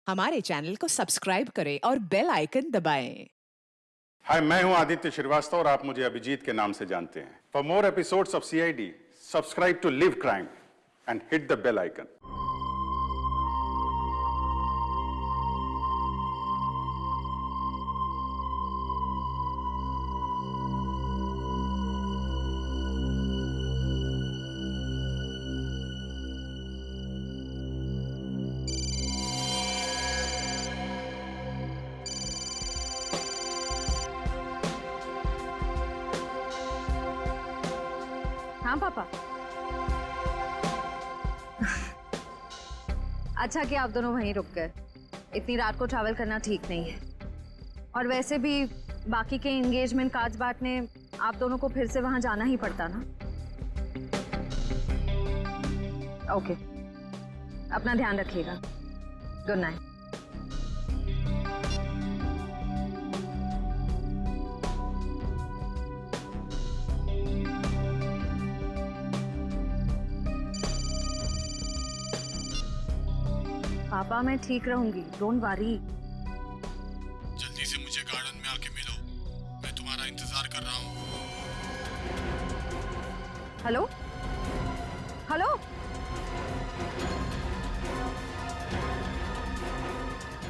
हमारे चैनल को सब्सक्राइब करें और बेल आइकन दबाएं। हाय, मैं हूं आदित्य श्रीवास्तव और आप मुझे अभिजीत के नाम से जानते हैं। For more episodes of CID, subscribe to live crime and hit the bell icon. हाँ पापा। अच्छा कि आप दोनों वहीं रुक गए। इतनी रात को ट्रैवल करना ठीक नहीं है। और वैसे भी बाकी के एंगेजमेंट कार्ड्स बांटने आप दोनों को फिर से वहां जाना ही पड़ता ना। ओके, अपना ध्यान रखिएगा। Good night. पापा मैं ठीक रहूंगी, डोंट वरी। जल्दी से मुझे गार्डन में आके मिलो, मैं तुम्हारा इंतजार कर रहा हूँ। हेलो हेलो,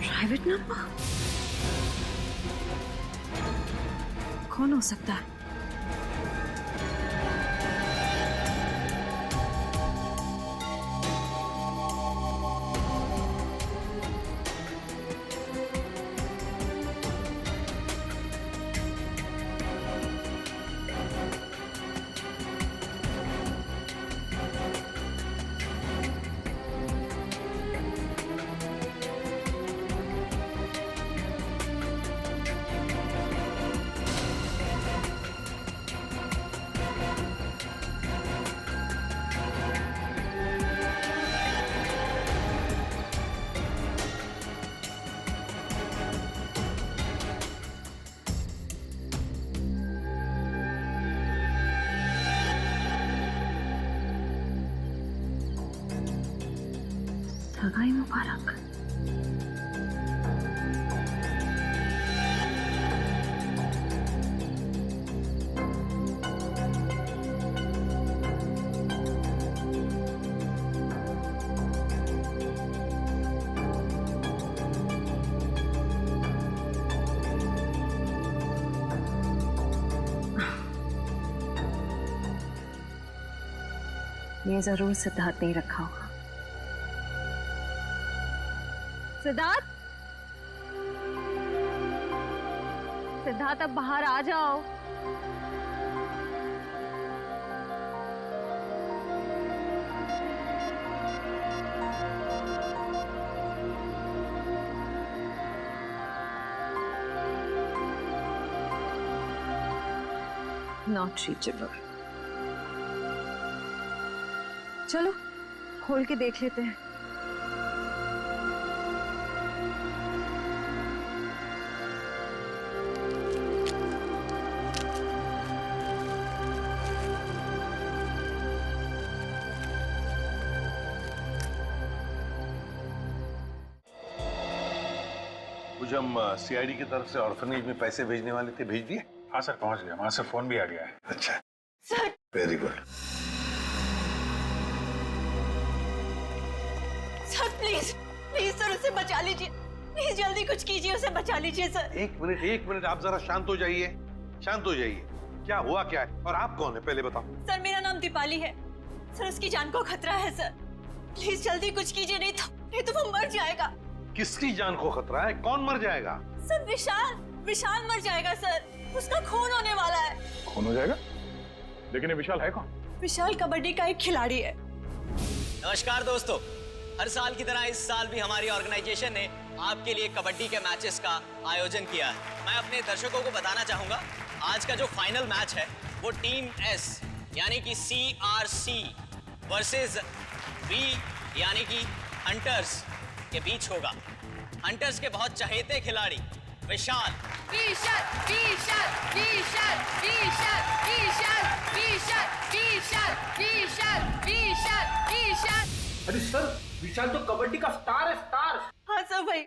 प्राइवेट नंबर कौन हो सकता है? सगाई मुबारक। ये जरूर सिद्धार्थ नहीं रखा होगा। सिद्धार्थ, सिद्धार्थ अब बाहर आ जाओ। Not reachable. चलो खोल के देख लेते हैं। कुछ हम सीआईडी की तरफ से ऑर्फनेज में पैसे भेजने वाले थे, भेज दिए? हाँ सर, पहुंच गया। वहां से फोन भी आ गया है। अच्छा sir, very good. Sir please please sir उसे बचा लीजिए। प्लीज जल्दी कुछ कीजिए, उसे बचा लीजिए सर। एक मिनट, आप जरा शांत हो जाइए, शांत हो जाइए। क्या हुआ क्या है और आप कौन है पहले बताओ। सर मेरा नाम दीपाली है सर, उसकी जान को खतरा है सर। प्लीज जल्दी कुछ कीजिए, नहीं तो वो मर जाएगा। किसकी जान को खतरा है? कौन मर जाएगा? सर विशाल मर जाएगा सर, उसका खून होने वाला है। खून हो जाएगा? लेकिन ये विशाल है कौन? विशाल कबड्डी का एक खिलाड़ी है। नमस्कार दोस्तों, हर साल की तरह इस साल भी हमारी ऑर्गेनाइजेशन ने आपके लिए कबड्डी के मैचेस का आयोजन किया है। मैं अपने दर्शकों को बताना चाहूंगा, आज का जो फाइनल मैच है वो टीम एस यानी कि CRC वर्सेस B यानी कि हंटर्स के बीच होगा। हंटर्स के बहुत चहेते खिलाड़ी विशाल विशाल विशाल विशाल विशाल विशाल विशाल विशाल विशाल विशाल विशाल। अरे सर, विशाल तो कबड्डी का स्टार है, स्टार। हाँ सर भाई,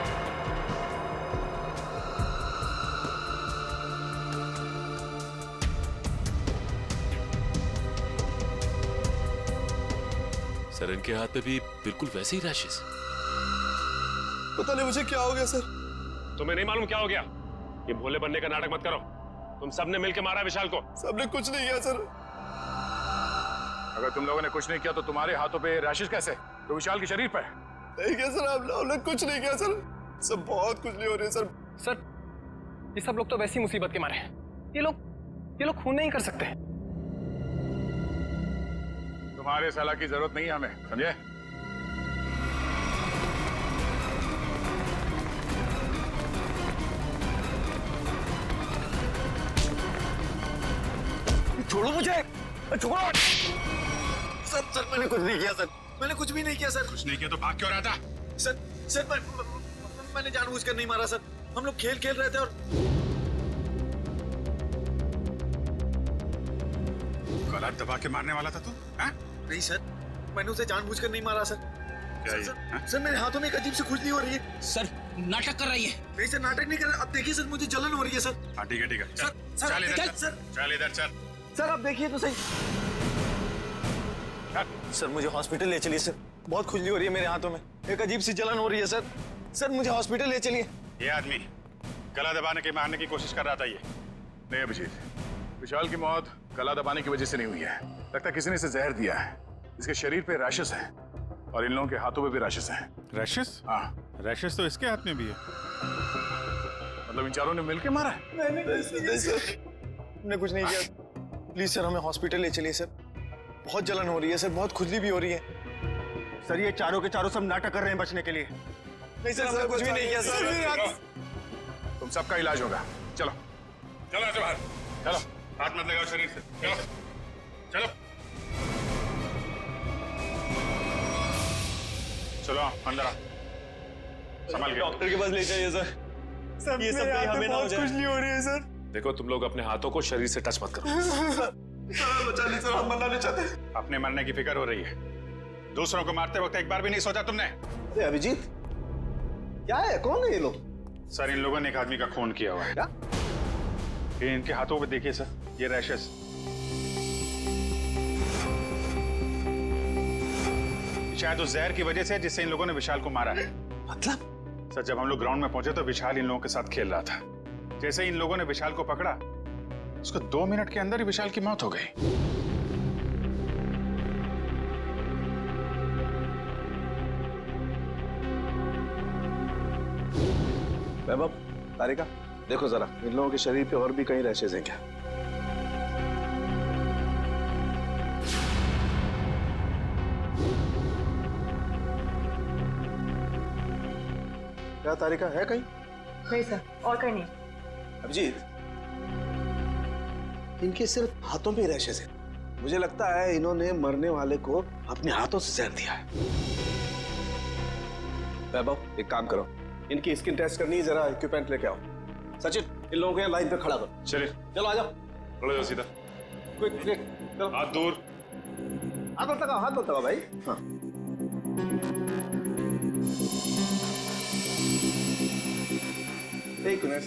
सर इनके हाथ पे भी बिल्कुल वैसे ही रैशेस। पता नहीं मुझे क्या हो गया सर। तुम्हें नहीं मालूम क्या हो गया? ये भोले बनने का नाटक मत करो। तुम सबने मिलकर मारा विशाल को। सबने कुछ नहीं किया सर। अगर तुम लोगों ने कुछ नहीं किया तो तुम्हारे हाथों पे रैशेस कैसे? तो विशाल के शरीर पर। नहीं किया सर, आप लोगों ने कुछ नहीं किया सर। सब बहुत कुछ नहीं हो रही है सर। सर ये सब लोग तो वैसी मुसीबत के मारे हैं। ये लोग खून नहीं कर सकते। तुम्हारे सलाह की जरूरत नहीं है हमें, समझे? छोड़ो मुझे, छोड़ो। सर मैंने कुछ नहीं किया सर। मैंने कुछ भी नहीं किया सर। कुछ नहीं किया तो भाग क्यों रहा था? सर मैंने जानबूझकर नहीं मारा सर। हम लोग खेल रहे थे और गला दबा के मारने वाला था तू? नहीं सर, मैंने उसे जानबूझकर नहीं मारा सर। सर मेरे हाथों में एक अजीब सी खुजली हो रही है। सर नाटक कर रही है। नहीं सर, नाटक नहीं कर रहा। अब देखिए सर, मुझे जलन हो रही है सर। हाँ ठीक है ठीक है। चल इधर चल। सर आप देखिए तो सही। सर मुझे हॉस्पिटल ले चलिए सर। बहुत खुजली हो रही है मेरे हाथों में। एक अजीब सी जलन हो रही है सर। सर मुझे हॉस्पिटल ले चलिए। ये आदमी गला दबाने के मारने की कोशिश कर रहा था। ये नहीं अभिजीत, विशाल की मौत गला दबाने की वजह से नहीं हुई है। लगता है किसी ने इसे जहर दिया है। इसके शरीर पे रैशेस हैं और इन लोगों के हाथों पे भी रैशेस हैं। रैशेस? हाँ, रैशेस तो इसके हाथ में भी है। मतलब इन चारों ने मिलकर मारा है? नहीं सर, हमने कुछ नहीं किया। प्लीज सर हमें हॉस्पिटल ले चलिए सर। बहुत जलन हो रही है सर, बहुत खुजली भी हो रही है। सर ये चारों के चारों सब नाटक कर रहे हैं बचने के लिए। नहीं सर, हमने कुछ भी नहीं किया सर। तुम सबका इलाज होगा। चलो चलो ऐसे बाहर चलो। हाथ मत लगाओ शरीर से। चलो चलो चलो अंदर आ। संभाल के। डॉक्टर के पास ले जाइए सर। ये सब हमें ना हो जाए। खुजली हो रही है सर। देखो तुम लोग अपने हाथों को शरीर से टच मत करो। सर बचा लीजिए सर, हम मरना नहीं चाहते। अपने मरने की फिक्र हो रही है, दूसरों को मारते वक्त एक बार भी नहीं सोचा तुमने? अरे अभिजीत, क्या है? कौन है ये लोग? सर इन लोगों ने एक आदमी का खून किया हुआ है। क्या? ये इनके हाथों पे देखिए सर, ये रैशेस। शायद उस जहर की वजह से जिससे इन लोगों ने विशाल को मारा है। मतलब? सर जब हम लोग ग्राउंड में पहुंचे तो विशाल इन लोगों के साथ खेल रहा था। जैसे ही इन लोगों ने विशाल को पकड़ा, उसको 2 मिनट के अंदर ही विशाल की मौत हो गई। वैभव, तारिका, देखो जरा इन लोगों के शरीर पे और भी कहीं रैशेज हैं क्या? क्या तारिका, है कहीं? नहीं सर, और कहीं नहीं। अभिजीत, इनके सिर्फ हाथों पे रैशेज हैं। मुझे लगता है इन्होंने मरने वाले को अपने हाथों से जहर दिया है। वैभव, एक काम करो, इनकी स्किन टेस्ट करनी है, जरा इक्विपमेंट लेके आओ। सचिन, इन लोगों को यहाँ लाइन पे खड़ा करो। चलिए चलो आ जाओ। खड़े हो सीधा। क्विक क्विक, चलो। हाथ दूर। हाथ मत लगाओ भाई। हाँ। एक मिनट।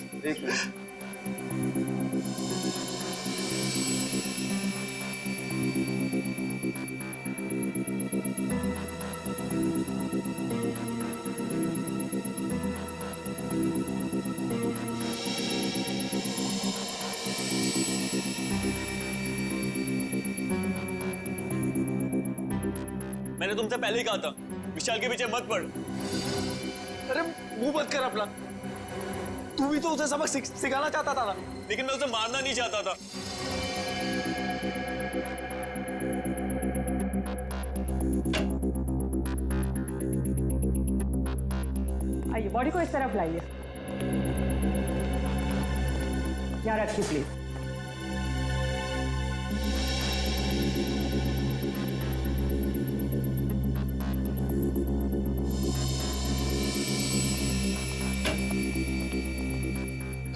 मैंने तुमसे पहले ही कहा था विशाल के पीछे मत पड़। अरे मुंह मत कर अपना। तू भी तो उसे सबक सिखाना चाहता था ना। लेकिन मैं उसे मारना नहीं चाहता था। आइए, बॉडी को इस तरफ लाइए। यहाँ रखिए प्लीज।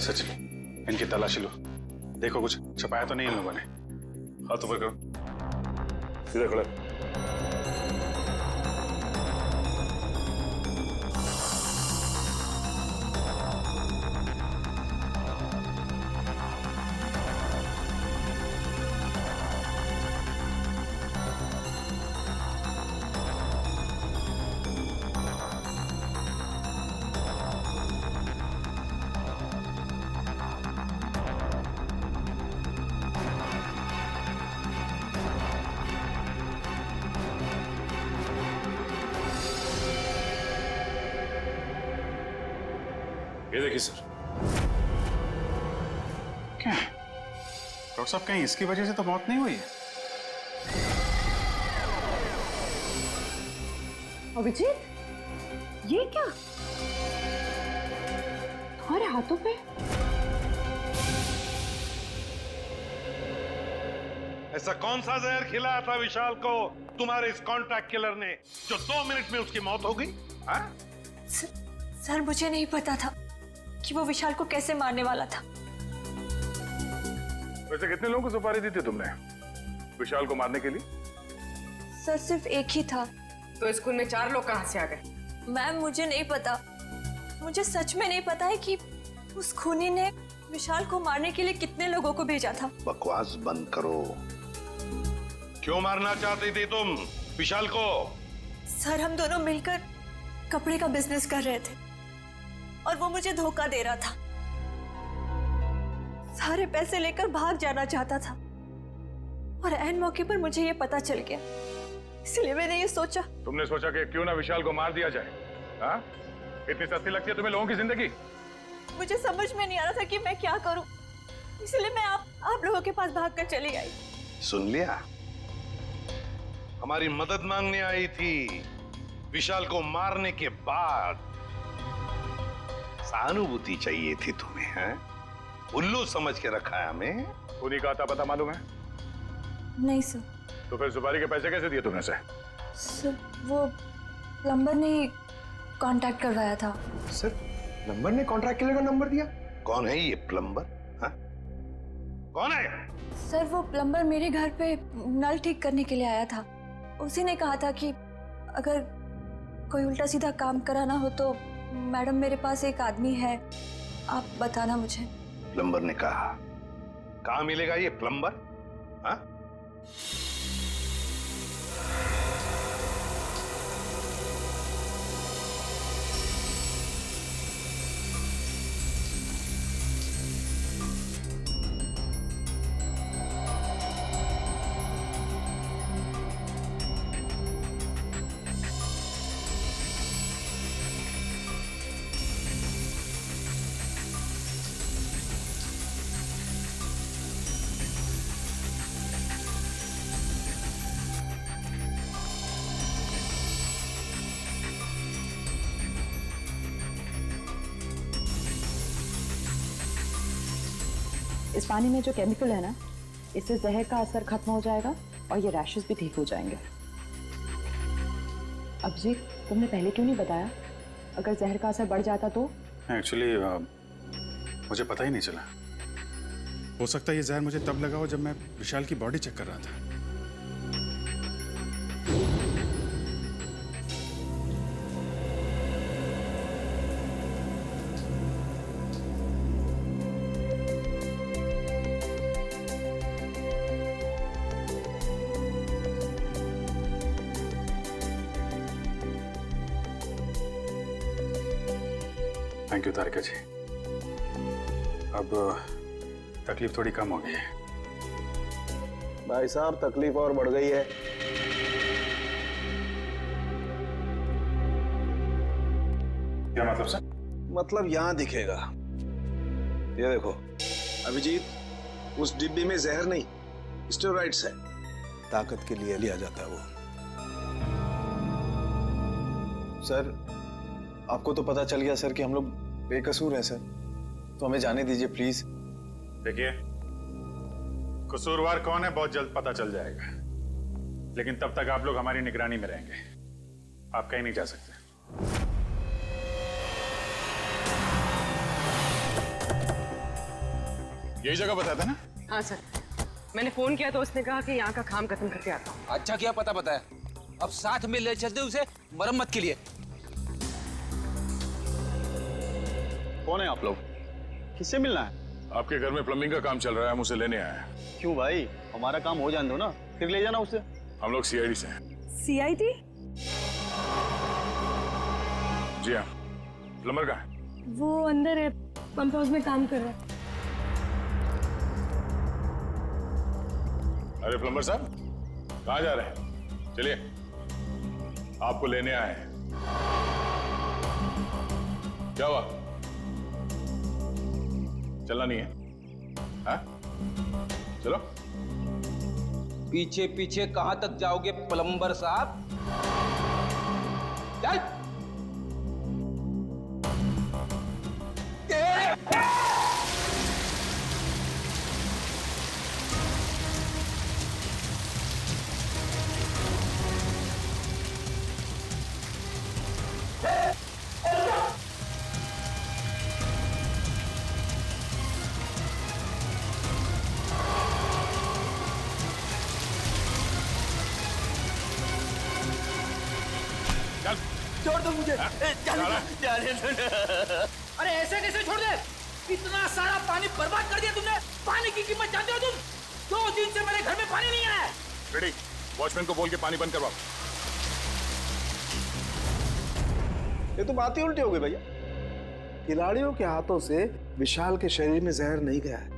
सचिन, इनकी तलाशी लो, देखो कुछ छपाया तो नहीं इन लोगों ने। हाथ ऊपर करो, सीधा खड़ा। ये देखिए सर। क्या है डॉक्टर साहब, कहीं इसकी वजह से तो मौत नहीं हुई है? अभिजीत, ये क्या तुम्हारे हाथों पे? ऐसा कौन सा जहर खिलाया था विशाल को तुम्हारे इस कॉन्ट्रैक्ट किलर ने जो 2 मिनट में उसकी मौत हो गई? सर मुझे नहीं पता था कि वो विशाल को कैसे मारने वाला था। वैसे कितने लोगों को सुपारी दी थी तुमने विशाल को मारने के लिए? सर सिर्फ एक ही था। तो स्कूल में 4 लोग कहाँ से आ गए? मैम मुझे नहीं पता, मुझे सच में नहीं पता है कि उस खूनी ने विशाल को मारने के लिए कितने लोगों को भेजा था। बकवास बंद करो। क्यों मारना चाहती थी तुम विशाल को? सर हम दोनों मिलकर कपड़े का बिजनेस कर रहे थे और वो मुझे धोखा दे रहा था। सारे पैसे लेकर भाग जाना चाहता था और ऐन मौके पर मुझे ये पता चल गया, इसलिए मैंने ये सोचा। तुमने सोचा कि क्यों ना विशाल को मार दिया जाए? हाँ? इतनी सस्ती लगती है तुम्हें लोगों की जिंदगी? मुझे समझ में नहीं आ रहा था कि मैं क्या करूं, इसलिए मैं आप लोगों के पास भागकर चली आई। सुन लिया, हमारी मदद मांगने आई थी। विशाल को मारने के बाद सहानुभूति चाहिए थी तुम्हें, हैं? उल्लू समझ के रखा है हमें। उन्हीं का आता पता मालूम है? नहीं सर। तो फिर सुपारी के पैसे कैसे दिए तुमने से? सर वो प्लम्बर ने कांटेक्ट करवाया था। सर प्लम्बर ने कॉन्ट्रैक्ट किलर का नंबर दिया? कौन है ये प्लम्बर? हाँ? कौन है? सर वो प्लम्बर मेरे घर पे नल ठीक करने के लिए आया था। उसी ने कहा था कि अगर कोई उल्टा सीधा काम कराना हो तो मैडम मेरे पास एक आदमी है, आप बताना मुझे। प्लम्बर ने कहा? कहाँ मिलेगा ये प्लम्बर? हाँ? इस पानी में जो केमिकल है ना, इससे जहर का असर खत्म हो जाएगा और ये रैशेस भी ठीक हो जाएंगे। अभिजीत, तुमने पहले क्यों नहीं बताया? अगर जहर का असर बढ़ जाता तो? एक्चुअली मुझे पता ही नहीं चला। हो सकता है ये जहर मुझे तब लगा हो जब मैं विशाल की बॉडी चेक कर रहा था। थैंक यू तारिका जी। अब तकलीफ थोड़ी कम हो गई है। भाई साहब तकलीफ और बढ़ गई है। क्या मतलब सर? मतलब यहां दिखेगा, ये देखो अभिजीत, उस डिब्बी में जहर नहीं स्टेरॉइड्स है, ताकत के लिए लिया जाता है वो। सर आपको तो पता चल गया सर कि हम लोग बेकसूर हैं सर, तो हमें जाने दीजिए प्लीज। देखिए, कसूरवार कौन है बहुत जल्द पता चल जाएगा, लेकिन तब तक आप लोग हमारी निगरानी में रहेंगे। आप कहीं नहीं जा सकते। यही जगह बताया था ना? हाँ सर, मैंने फोन किया तो उसने कहा कि यहाँ का काम खत्म करके आता हूँ। अच्छा किया पता बताया, अब साथ में ले चलते उसे मरम्मत के लिए। कौन है आप लोग? किससे मिलना है? आपके घर में प्लम्बिंग का काम चल रहा है, हम उसे लेने आए हैं। क्यों भाई, हमारा काम हो जाने दो ना, फिर ले जाना उसे। हम लोग सीआईडी से हैं। सीआईडी? जी हाँ। प्लम्बर कहाँ है? वो अंदर है, पंप हाउस में काम कर रहा है। अरे प्लम्बर साहब, कहाँ जा रहे हैं? चलिए, आपको लेने आए हैं। क्या हुआ? चलना नहीं है? हाँ? चलो। पीछे पीछे कहां तक जाओगे प्लम्बर साहब? चल। छोड़ दो मुझे। जाने दो ना। अरे ऐसे कैसे छोड़ दे? इतना सारा पानी बर्बाद कर दिया तुमने। पानी की कीमत जानते हो तुम? 2 दिन से मेरे घर में पानी नहीं आया। रेडी, वॉचमैन को बोल के पानी बंद करवाओ। ये तो बात ही उल्टी हो गई भैया। खिलाड़ियों के हाथों से विशाल के शरीर में जहर नहीं गया है,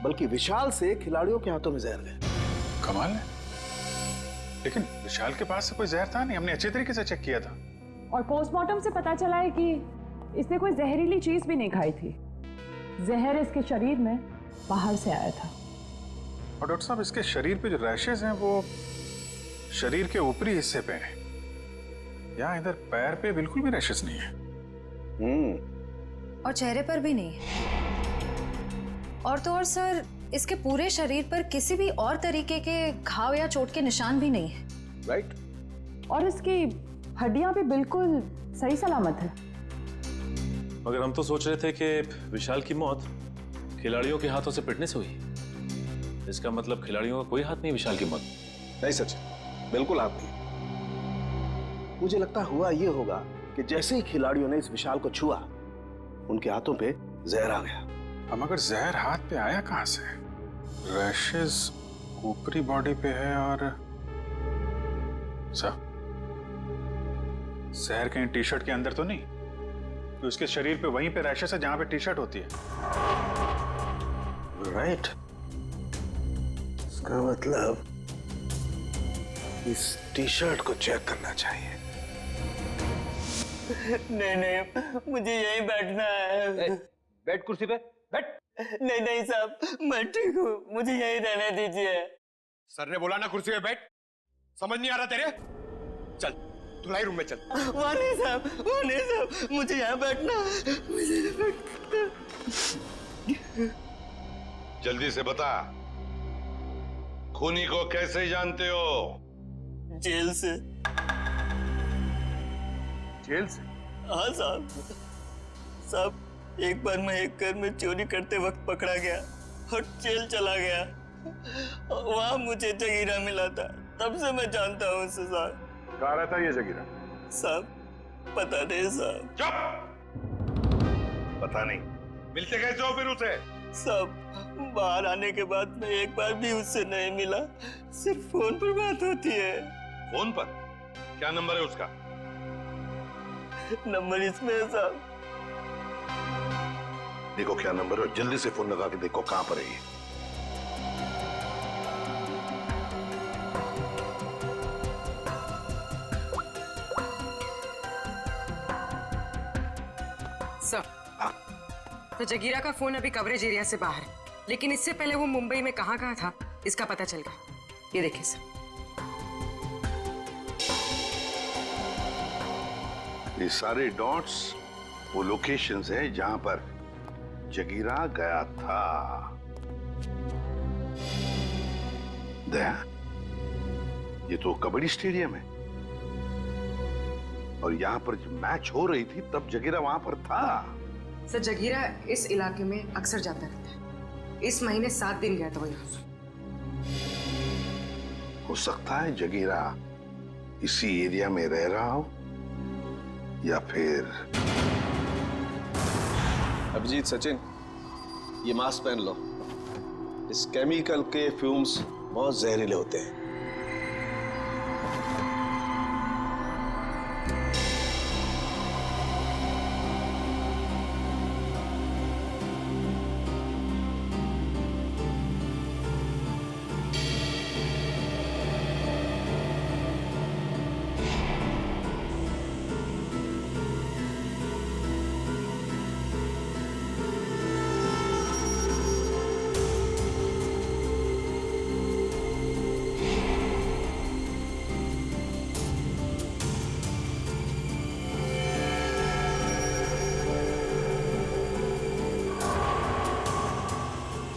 बल्कि विशाल से खिलाड़ियों के हाथों में जहर गया। कमाल है, लेकिन विशाल के पास से कोई जहर था नहीं, हमने अच्छे तरीके से चेक किया था। और पोस्टमार्टम से पता चला है कि इसने कोई जहरीली चीज भी नहीं खाई थी। जहर इसके शरीर में बाहर से आया था। और डॉक्टर साहब, इसके शरीर पे जो रैशेज हैं वो शरीर के ऊपरी हिस्से पे हैं। यहाँ इधर पैर पे बिल्कुल भी रैशेज नहीं है। और चेहरे पर भी नहीं। और तो और सर, इसके पूरे शरीर पर किसी भी और तरीके के घाव या चोट के निशान भी नहीं है। राइट। और इसकी हड्डियां भी बिल्कुल सही सलामत है। मगर हम तो सोच रहे थे कि विशाल की मौत खिलाड़ियों के हाथों से पिटने से हुई। इसका मतलब खिलाड़ियों का कोई हाथ नहीं विशाल की मौत। नहीं सच, बिल्कुल हाथ नहीं। मुझे लगता हुआ ये होगा कि जैसे ही खिलाड़ियों ने इस विशाल को छुआ, उनके हाथों पे जहर आ गया। अब मगर जहर हाथ पे आया कहां से? रैशेज ऊपरी बॉडी पे है और जहर कहीं टी शर्ट के अंदर तो नहीं? तो उसके शरीर पे वहीं पे रैशेज है जहां पे टी शर्ट होती है। राइट। इसका मतलब इस टी शर्ट को चेक करना चाहिए। नहीं, मुझे यहीं बैठना है। बैठ कुर्सी पे, बैठ। नहीं साहब, मैं ठीक हूँ, मुझे यहीं रहने दीजिए। सर ने बोला ना कुर्सी पे बैठ। समझ नहीं आ रहा तेरे? चल धुलाई रूम में चल। वहाँ नहीं साहब, मुझे यहाँ बैठना है, मुझे यहाँ बैठना। जल्दी से बता, खूनी को कैसे जानते हो? जेल से। जेल से? हाँ साहब, एक बार मैं एक घर में चोरी करते वक्त पकड़ा गया और जेल चला गया। वहाँ मुझे जगीरा मिला था, तब से मैं जानता हूँ उसे साहब। कहाँ रहता है ये जगीरा? साहब पता नहीं साहब। चुप! पता नहीं? मिलते कैसे हो फिर उसे? साहब बाहर आने के बाद मैं एक बार भी उससे नहीं मिला, सिर्फ फोन पर बात होती है। फोन पर? क्या नंबर है उसका? नंबर इसमें है साहब। देखो क्या नंबर है, जल्दी से फोन लगा के देखो कहां पर है ये। सर, तो जगीरा का फोन अभी कवरेज एरिया से बाहर है, लेकिन इससे पहले वो मुंबई में कहाँ था इसका पता चल गया। ये देखिए सर। ये सारे डॉट्स वो लोकेशंस हैं जहां पर जगीरा गया था। दया, ये तो कबड्डी स्टेडियम है और यहाँ पर जब मैच हो रही थी तब जगीरा वहां पर था। सर जगीरा इस इलाके में अक्सर जाता रहता है। इस महीने 7 दिन गया था वो यहाँ। हो सकता है जगीरा इसी एरिया में रह रहा हो या फिर। अभिजीत, सचिन, ये मास्क पहन लो। इस केमिकल के फ्यूम्स बहुत जहरीले होते हैं।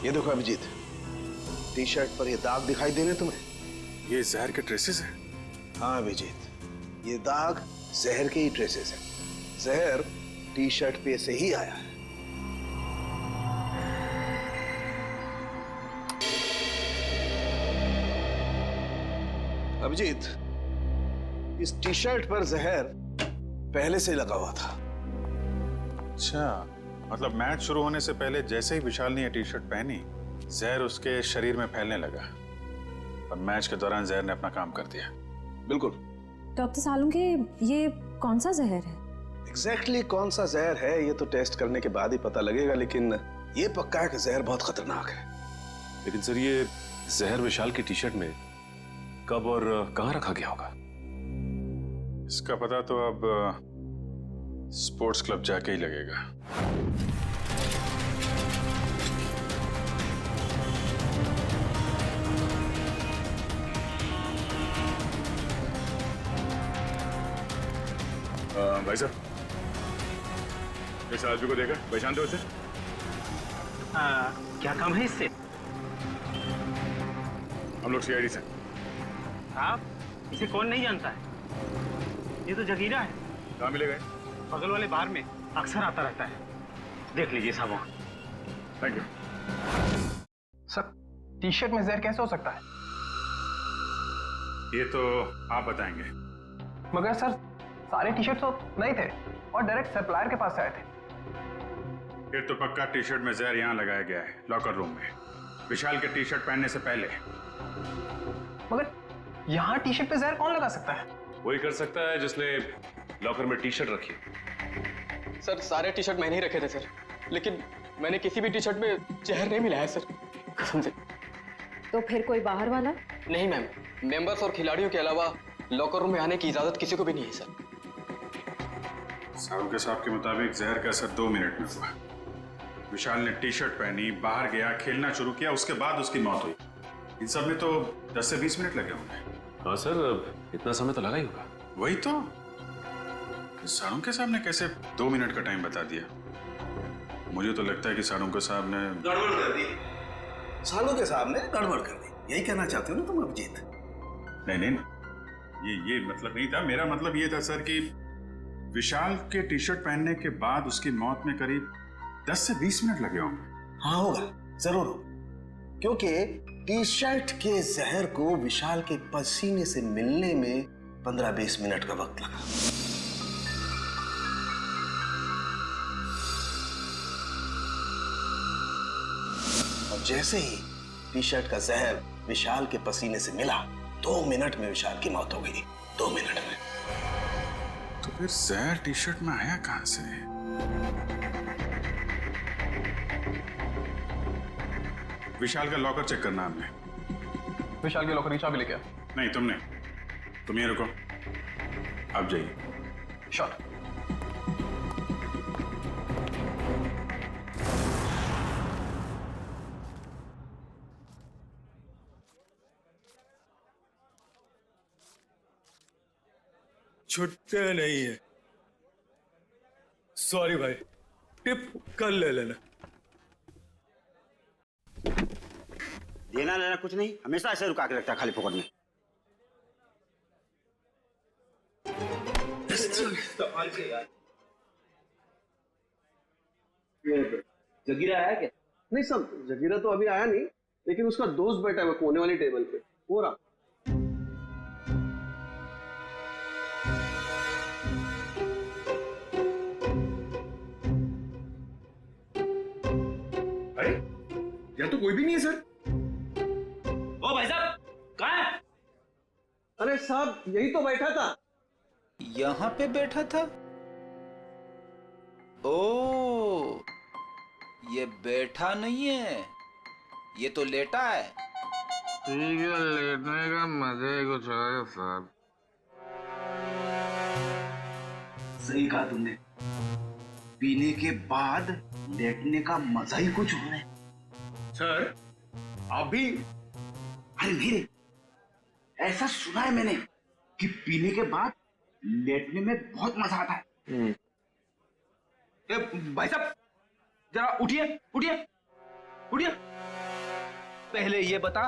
ये देखो अभिजीत, टी शर्ट पर ये दाग दिखाई दे रहे तुम्हें? ये जहर के ट्रेसेस हैं? हाँ अभिजीत, ये दाग जहर के ही ट्रेसेस हैं। जहर टी शर्ट पे से ही आया है। अभिजीत, इस टी शर्ट पर जहर पहले से लगा हुआ था। अच्छा, मतलब मैच शुरू होने से पहले जैसे ही विशाल ने ये टी शर्ट पहनी, जहर उसके शरीर में फैलने लगा और मैच के दौरान जहर ने अपना काम कर दिया। बिल्कुल। डॉक्टर सालुंके, ये कौन सा जहर है? एग्जैक्टली कौन सा जहर है ये तो टेस्ट करने के बाद ही पता लगेगा, लेकिन ये पक्का है कि जहर बहुत खतरनाक है। लेकिन सर, ये जहर विशाल की टी शर्ट में कब और कहां रखा गया होगा? इसका पता तो अब स्पोर्ट्स क्लब जाके ही लगेगा। भाई साहब, इस आदमी को देखा, पहचानते हो उसे? क्या काम है इससे? हम लोग सीआईडी से। आप इसे कौन नहीं जानता है? ये तो जगीरा है। कहाँ मिलेगा? बगल वाले बार में अक्सर आता रहता है, देख लीजिए साहब वहाँ। Thank you. Sir, T shirt में जहर कैसे हो सकता है? ये तो आप बताएंगे। मगर सर, सारे टी शर्ट तो नहीं थे और डायरेक्ट सप्लायर के पास से आए थे। फिर तो पक्का टी शर्ट में जहर यहाँ लगाया गया है, लॉकर रूम में, विशाल के टी शर्ट पहनने से पहले। मगर यहाँ टी शर्ट पे जहर कौन लगा सकता है? वही कर सकता है जिसने लॉकर में टी शर्ट रखी। सर, सारे टी शर्ट मैंने ही रखे थे सर, लेकिन मैंने किसी भी टी शर्ट में जहर नहीं मिलाया सर, कसम से। तो फिर कोई बाहर वाला? नहीं मैम, मेंबर्स और खिलाड़ियों के अलावा लॉकर रूम में आने की इजाजत किसी को भी नहीं है सर। साहब के साहब के मुताबिक जहर का असर 2 मिनट में हुआ। विशाल ने टी शर्ट पहनी, बाहर गया, खेलना शुरू किया, उसके बाद उसकी मौत हुई। इन सब में तो 10 से 20 मिनट लगे होंगे। हाँ सर, इतना समय तो लगा ही होगा। वही तो, सालुंके साहब ने कैसे 2 मिनट का टाइम बता दिया? मुझे तो लगता है कि सालुंके साहब ने गड़बड़ कर दी। सालुंके साहब ने गड़बड़ कर दी, यही कहना चाहते हो ना तुम अभिजीत? नहीं, ये मतलब नहीं था। मेरा मतलब ये था सर कि विशाल के टी शर्ट पहनने के बाद उसकी मौत में करीब 10 से 20 मिनट लगे होंगे। हाँ होगा, जरूर होगा, क्योंकि टी शर्ट के जहर को विशाल के पसीने से मिलने में 15-20 मिनट का वक्त लगा। और जैसे ही टी शर्ट का जहर विशाल के पसीने से मिला, 2 मिनट में विशाल की मौत हो गई। 2 मिनट में। तो फिर जहर टी शर्ट में आया कहां से? विशाल का लॉकर चेक करना हमने। विशाल के लॉकर की चाबी लेके आ। नहीं, तुमने। तुम ये रुको, आप जाइए। शॉट। छुट्टे नहीं है। सॉरी भाई, टिप कल ले लेना। देना लेना कुछ नहीं, हमेशा ऐसे रुका के रखता है खाली फोकट में। जगीरा आया क्या? नहीं सब, जगीरा तो अभी आया नहीं, लेकिन उसका दोस्त बैठा है कोने वाली टेबल पे, हो रहा। अरे यहाँ तो कोई भी नहीं है सर। ओ भाई साहब, कहाँ है? अरे साहब, यही तो बैठा था। यहाँ पे बैठा था? ओ, ये बैठा नहीं है, ये तो लेटा है। ठीक है, लेटने का मजा ही कुछ है साहब। सही कहा तुमने, पीने के बाद लेटने का मजा ही कुछ और है। सर, आप भी? अरे नहीं, ऐसा सुना है मैंने कि पीने के बाद लेटने में बहुत मजा आता है। भाई साहब, जरा उठिए उठिए उठिए। पहले ये बता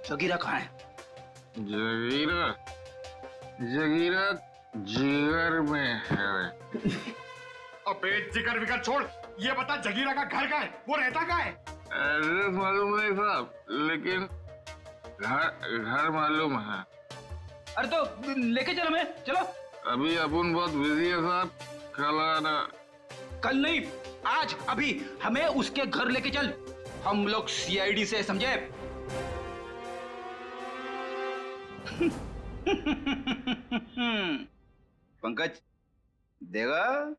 जगीरा कहाँ है? जगीरा जगीरा जिगर में है। अबे जिगर विगर छोड़, ये बता जगीरा का घर कहाँ है, वो रहता कहाँ है? एड्रेस मालूम नहीं साहब, लेकिन घर मालूम है। अरे तो लेके चल हमें, चलो। अभी अपन बहुत बिजी है साहब, कल आना। कल नहीं, आज, अभी हमें उसके घर लेके चल। हम लोग सीआईडी से, समझे? पंकज देखा,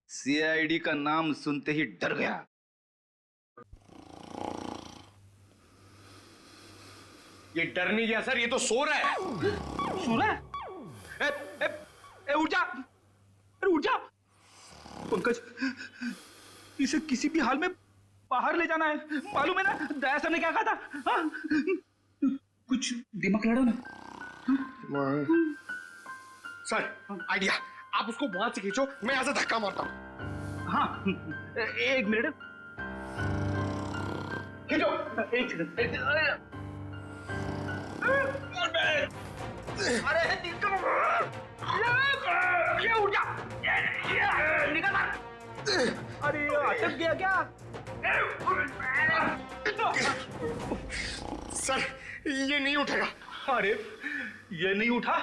सीआईडी का नाम सुनते ही डर गया। ये डर नहीं गया सर, ये तो सो रहा है। सो रहा है? उठ जा, अरे उठ जा। पंकज, इसे किसी भी हाल में बाहर ले जाना है, मालूम है ना दया सर ने क्या कहा था? हाँ? कुछ दिमाग लड़ा ना। सर आइडिया, आप उसको वहां से खींचो, मैं यहां से धक्का मारता हूं। हाँ, एक मिनट, खींचो। एक सेकंड। अरे ये उठ जा, निकल। अरे अटक गया क्या? सर ये नहीं उठेगा। अरे ये नहीं उठा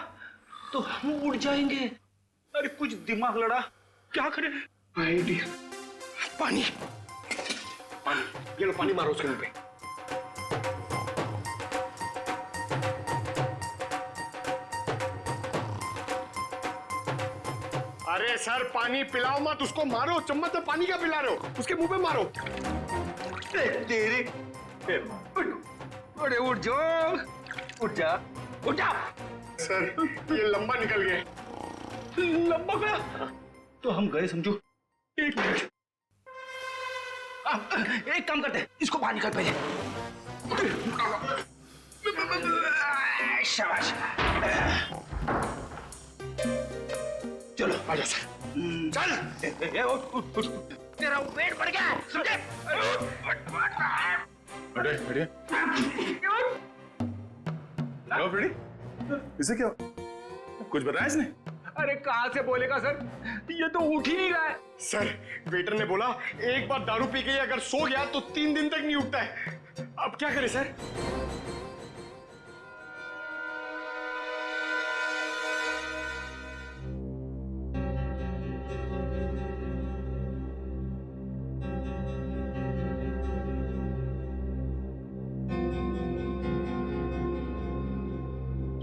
तो हम उड़ जाएंगे। अरे कुछ दिमाग लड़ा, क्या करें? आइडिया, पानी पानी, ये लो पानी मारो उसके मुंह पे। अरे सर पानी पिलाओ मत उसको, मारो। चम्मच में पानी क्या पिला रहे हो, उसके मुंह पे मारो। तेरे अरे उठ जाओ, उठ जा, उठ जा। सर ये लंबा निकल गया। लंबा गया तो हम गए समझो। एक मिनट, एक काम करते हैं, इसको बाहर निकाल पहले। शाबाश, चलो आजा सर, चल। तेरा पेट बढ़ गया, समझे? अरे अरे फ्रेडी, इसे क्या कुछ बताया इसने? अरे कहाँ से बोलेगा सर, ये तो उठ ही नहीं रहा है। सर वेटर ने बोला एक बार दारू पी के अगर सो गया तो 3 दिन तक नहीं उठता है। अब क्या करें सर?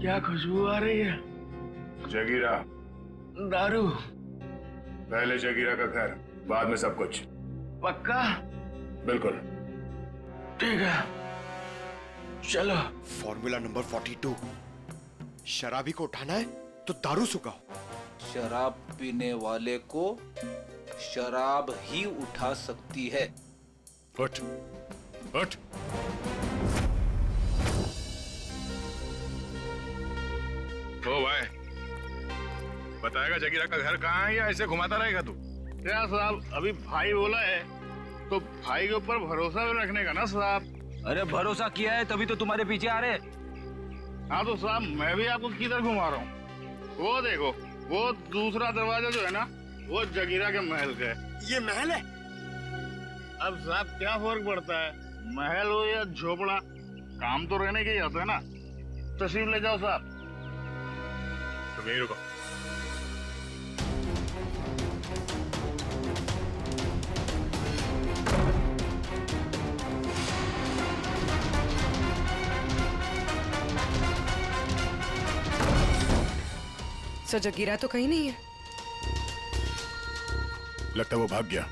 क्या खुशबू आ रही है? जगीरा, दारू। पहले जगीरा का घर, बाद में सब कुछ। पक्का? बिल्कुल। ठीक है, चलो। फॉर्मूला नंबर 42, शराबी को उठाना है तो दारू सुखाओ। शराब पीने वाले को शराब ही उठा सकती है। उठ उठ। ओ भाई, बताएगा जगीरा का घर कहाँ है या ऐसे घुमाता रहेगा तू? क्या साहब, अभी भाई बोला है तो भाई के ऊपर भरोसा भी रखने का ना साहब। अरे भरोसा किया है तभी तो तुम्हारे पीछे आ रहे। हाँ तो साहब मैं भी आपको किधर घुमा रहा हूँ, वो देखो, वो दूसरा दरवाजा जो है ना, वो जगीरा के महल का है। ये महल है? अब साहब क्या फर्क पड़ता है, महल हो या झोपड़ा, काम तो रहने के ही होता है ना। तशरीफ ले जाओ साहब। तो यहीं रुको। सर जगीरा तो कहीं नहीं है। लगता है वो भाग गया।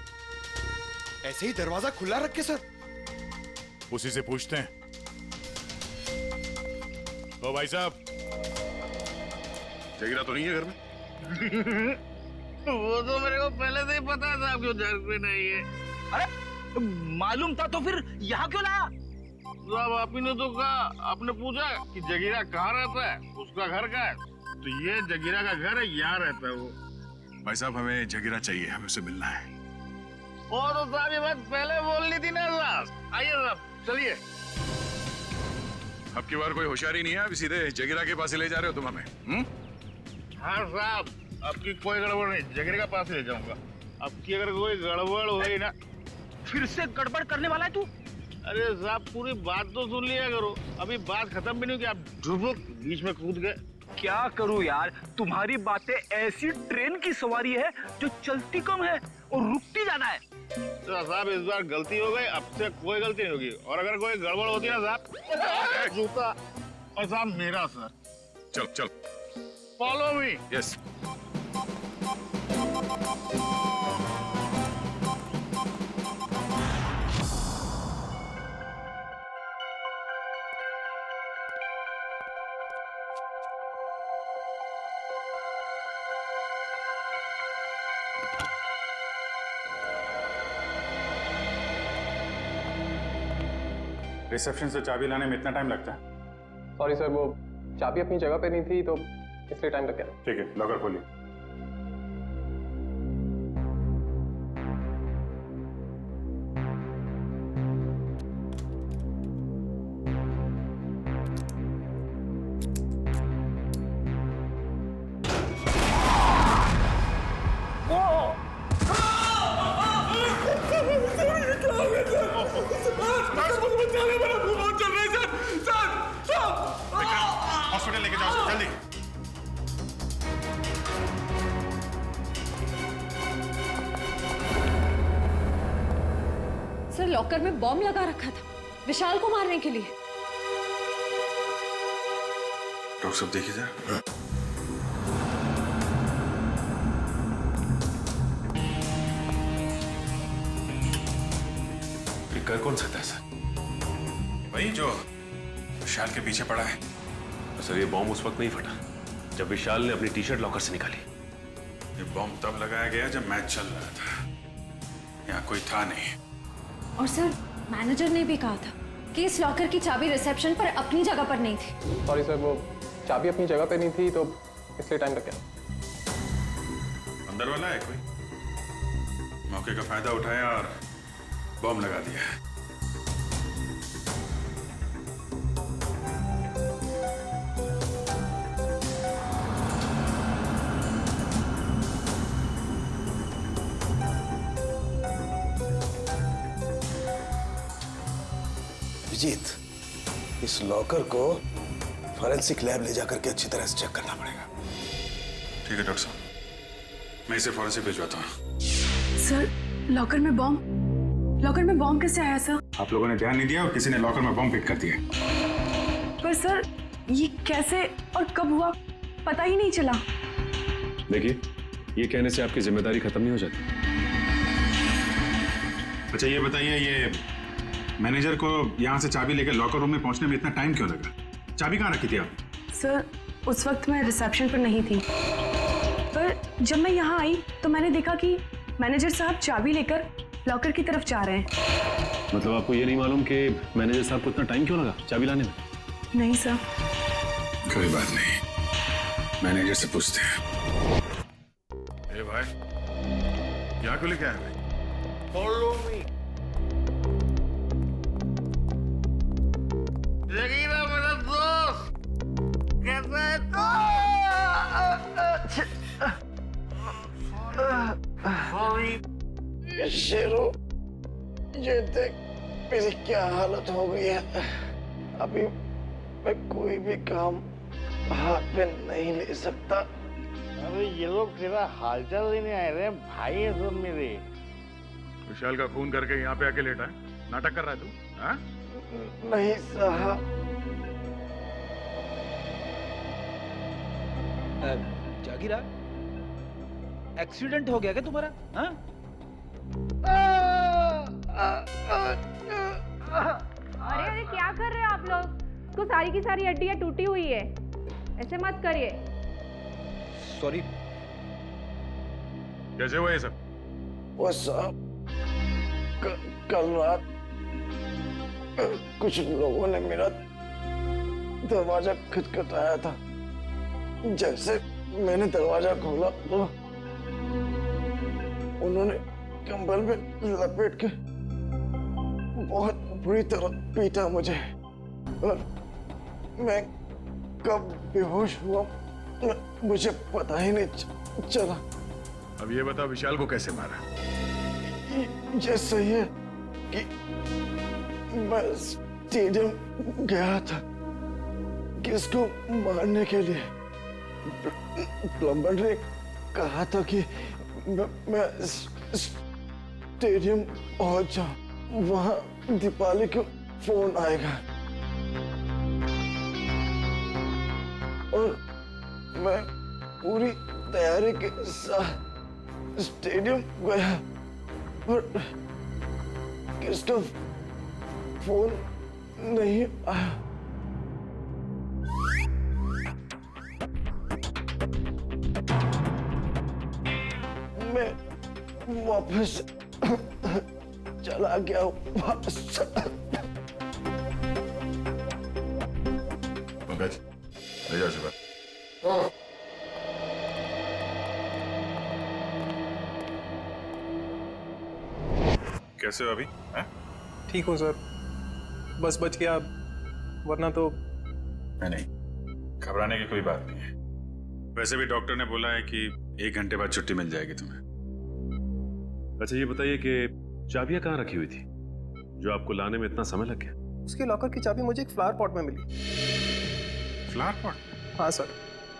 ऐसे ही दरवाजा खुला रख के सर? उसी से पूछते हैं। ओ भाई साहब, जगीरा तो नहीं है घर में? वो तो मेरे को पहले से ही पता था आपको घर पे नहीं है। अरे मालूम था तो फिर यहाँ क्यों लाया? साहब आप ही ने तो कहा, आपने पूछा कि जगीरा कहाँ रहता है, उसका घर कहाँ है, तो ये जगीरा का घर है, यहाँ रहता है वो। भाई साहब हमें जगीरा चाहिए, हमें उससे मिलना है। और तो साहब ये बात पहले बोलनी थी ना साहब। आइए साहब, चलिए। अब की बार कोई होशियारी नहीं है, अभी सीधे जगीरा के पास ही ले जा रहे हो तुम हमें? हाँ साहब, अब की कोई गड़बड़ नहीं, जगीरा के पास ले जाऊंगा। अब की अगर कोई गड़बड़ हुई ना। फिर से गड़बड़ करने वाला है तू? अरे साहब पूरी बात तो सुन लिया करो, अभी बात खत्म भी नहीं हुई, आप ढुबुक बीच में कूद गए। क्या करूं यार, तुम्हारी बातें ऐसी ट्रेन की सवारी है जो चलती कम है और रुकती ज्यादा है। तो साहब इस बार गलती हो गई, अब से कोई गलती नहीं होगी, और अगर कोई गड़बड़ होती ना साहब, जूता और साहब मेरा सर। चल चल, फॉलो मी। यस। रिसेप्शन से चाबी लाने में इतना टाइम लगता है? सॉरी सर, वो चाबी अपनी जगह पे नहीं थी तो इसलिए टाइम लग गया। ठीक है, लॉकर खोलिए। हॉस्पिटल लेके जाओ जल्दी। सर लॉकर में बॉम्ब लगा रखा था विशाल को मारने के लिए। डॉक्टर साहब देखिए जरा। कर कौन सकता है सर? वही जो विशाल के पीछे पड़ा है। सर ये बॉम्ब उस वक्त नहीं फटा जब विशाल ने अपनी टी शर्ट लॉकर से निकाली। ये बॉम्ब तब लगाया गया जब मैच चल रहा था, यहाँ कोई था नहीं। और सर मैनेजर ने भी कहा था कि इस लॉकर की चाबी रिसेप्शन पर अपनी जगह पर नहीं थी। सॉरी सर, वो चाबी अपनी जगह पे नहीं थी तो इसलिए टाइम लग गया। अंदर वाला है कोई? मौके का फायदा उठाया और बॉम्ब लगा दिया। अभिजीत, इस लॉकर को फॉरेंसिक लैब ले जाकर के अच्छी तरह से चेक करना पड़ेगा। ठीक है डॉक्टर साहब, मैं इसे फॉरेंसिक भिजवाता हूँ। सर लॉकर में बॉम्ब कैसे आया सर? आप लोगों ने ध्यान नहीं दिया और किसी ने लॉकर में बॉम्ब फिट कर दिया। पर सर ये कैसे और कब हुआ पता ही नहीं चला। देखिए ये कहने से आपकी जिम्मेदारी खत्म नहीं हो जाती। अच्छा ये बताइए, ये मैनेजर को यहाँ से चाबी लेकर लॉकर रूम में पहुंचने में इतना टाइम क्यों लगा? चाबी कहाँ रखी थी आप? सर उस वक्त मैं रिसेप्शन पर नहीं थी, पर जब मैं यहाँ आई तो मैंने देखा कि मैनेजर साहब चाबी लेकर लॉकर की तरफ जा रहे हैं। मतलब आपको ये नहीं मालूम कि मैनेजर साहब को इतना टाइम क्यों लगा चाबी लाने में? नहीं सर। कोई बात नहीं, मैनेजर से पूछते हैं। ए भाई, यहाँ क्यों लेके आए भाई? Follow me. जगीरा मेरा दोस्त कैसा है तो? शेरू, ये देख मेरी क्या हालत हो गई है। अभी मैं कोई भी काम हाथ में नहीं ले सकता। अरे ये लोग तेरा हालचाल लेने आए रहे भाई है सब मेरे। विशाल का खून करके यहाँ पे आके लेटा है, नाटक कर रहा है तू? हाँ? नहीं साहब। जागीरा, एक्सीडेंट हो गया क्या तुम्हारा? हाँ? अरे अरे क्या कर रहे हो आप लोग? तो सारी की सारी हड्डियां टूटी हुई है, ऐसे मत करिए। सॉरी। कैसे हुआ ये सब? वो साहब कल रात कुछ लोगों ने मेरा दरवाजा खटखटाया था। जैसे मैंने दरवाजा खोला तो उन्होंने कंबल में लपेट के बहुत बुरी तरह पीटा मुझे और मैं कब बेहोश हुआ मुझे पता ही नहीं चला। अब ये बताओ विशाल को कैसे मारा? ये सही है कि मैं स्टेडियम गया था किसको मारने के लिए। प्लम्बर ने कहा था कि मैं स्टेडियम पहुंच जाऊं, वहां दीपाली को फोन आएगा और मैं पूरी तैयारी के साथ स्टेडियम गया और किसका फोन नहीं आया। मैं वापस चला गया वापस। पंकज ले जाओ सुबह। कैसे हो अभी? ठीक हूँ सर, बस बच गया, वरना तो नहीं, घबराने की कोई बात नहीं है। वैसे भी डॉक्टर ने बोला है कि 1 घंटे बाद छुट्टी मिल जाएगी तुम्हें। अच्छा ये बताइए कि चाबियां कहाँ रखी हुई थी जो आपको लाने में इतना समय लग गया? उसके लॉकर की चाबी मुझे एक फ्लावर पॉट में मिली। Flower pot? हाँ सर।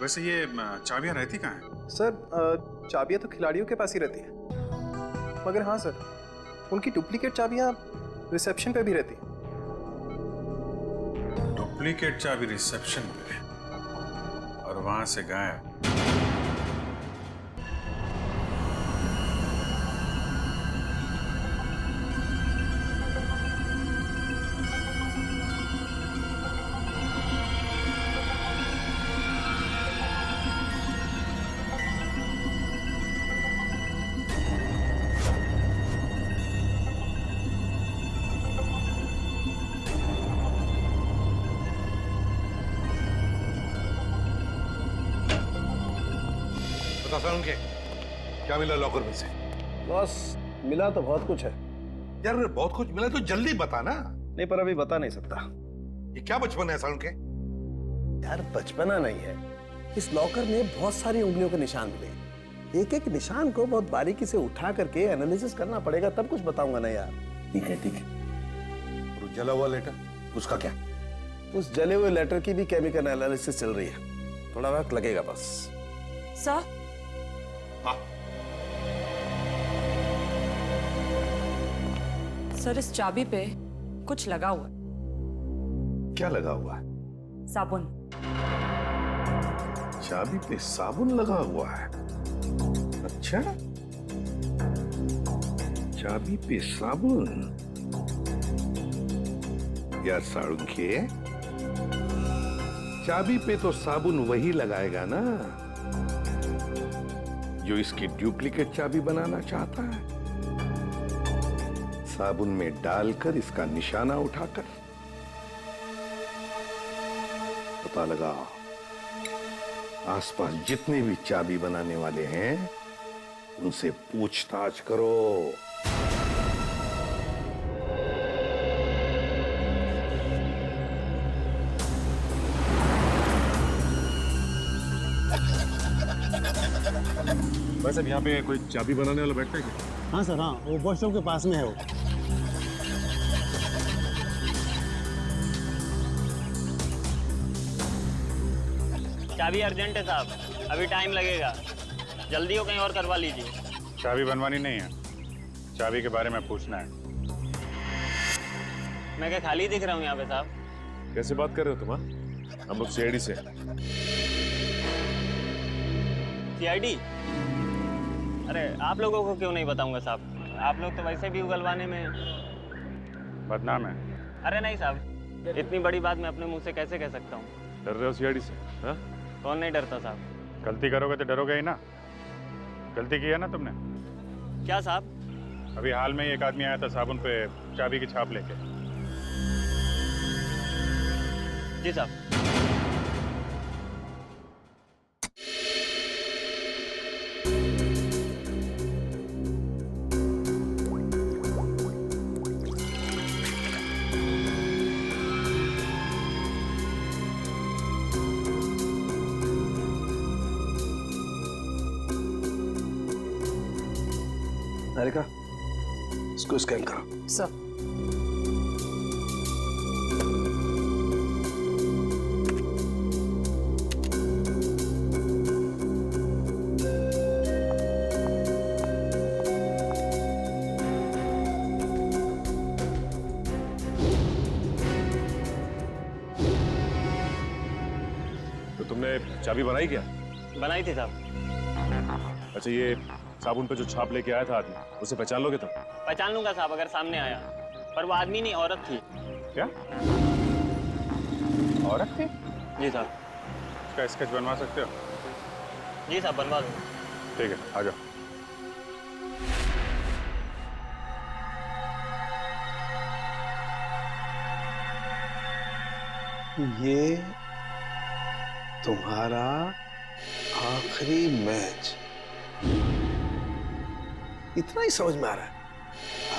वैसे ये चाबियां रहती कहाँ हैं? सर चाबियां तो खिलाड़ियों के पास ही रहती है, मगर हाँ सर, उनकी डुप्लीकेट चाबियां रिसेप्शन पे भी रहती है। डुप्लीकेट चाबी रिसेप्शन पे और वहां से गायब। उनके क्या मिला लॉकर में से? बॉस मिला तो बहुत कुछ है। यार बहुत कुछ मिला तो जल्दी बता ना। नहीं पर अभी बता नहीं सकता। ये क्या बचपन है सालू के? यार बचपना नहीं है, इस लॉकर में बहुत सारी उंगलियों के निशान मिले। एक एक निशान को बहुत बारीकी से उठा करके एनालिसिस करना पड़ेगा, तब कुछ बताऊंगा ना यार। ठीक है ठीक है। और जला हुआ लेटर उसका क्या? उस जले हुए लेटर की भी केमिकल एनालिसिस चल रही है, थोड़ा वक्त लगेगा बस। सर सर, इस चाबी पे कुछ लगा हुआ है। क्या लगा हुआ है? साबुन। चाबी पे साबुन लगा हुआ है? अच्छा, चाबी पे साबुन। यार साळुंखे, चाबी पे तो साबुन वही लगाएगा ना जो इसकी डुप्लीकेट चाबी बनाना चाहता है। साबुन में डालकर इसका निशाना उठाकर पता लगा। आसपास जितने भी चाबी बनाने वाले हैं उनसे पूछताछ करो। वैसे अब यहाँ पे कोई चाबी बनाने वाला बैठता है क्या? हाँ सर, हाँ, वो वॉशरूम के पास में है वो। चाबी अर्जेंट है साहब, अभी टाइम लगेगा, जल्दी हो कहीं और करवा लीजिए। चाबी बनवानी नहीं है, चाबी के बारे में पूछना है। मैं क्या खाली दिख रहा हूँ यहाँ पे साहब? कैसे बात कर रहे हो तुम? हम लोग सीआईडी से। सीआईडी? अरे आप लोगों को क्यों नहीं बताऊंगा साहब, आप लोग तो वैसे भी उगलवाने में बदनाम है। अरे नहीं साहब, इतनी बड़ी बात मैं अपने मुंह से कैसे कह सकता हूँ? डर रहे हो सीआईडी से? हाँ? कौन नहीं डरता साहब? गलती करोगे तो डरोगे ही ना। गलती की है ना तुमने? क्या साहब? अभी हाल में ही एक आदमी आया था साबुन पे चाबी की छाप लेके। जी साहब। निहारिका, इसको स्कैन करो। सर। तो तुमने चाबी बनाई क्या? बनाई थी साहब। अच्छा, ये साबुन पे जो छाप लेके आया था आदमी, उसे पहचान लोगे तुम? पहचान लूंगा साहब अगर सामने आया, पर वो आदमी नहीं औरत थी। क्या औरत थी? जी साहब। इसका स्केच बनवा सकते हो? जी साहब बनवा दूंगा। ठीक है, आ जाओ। ये तुम्हारा आखिरी मैच, इतना ही समझ में आ रहा है।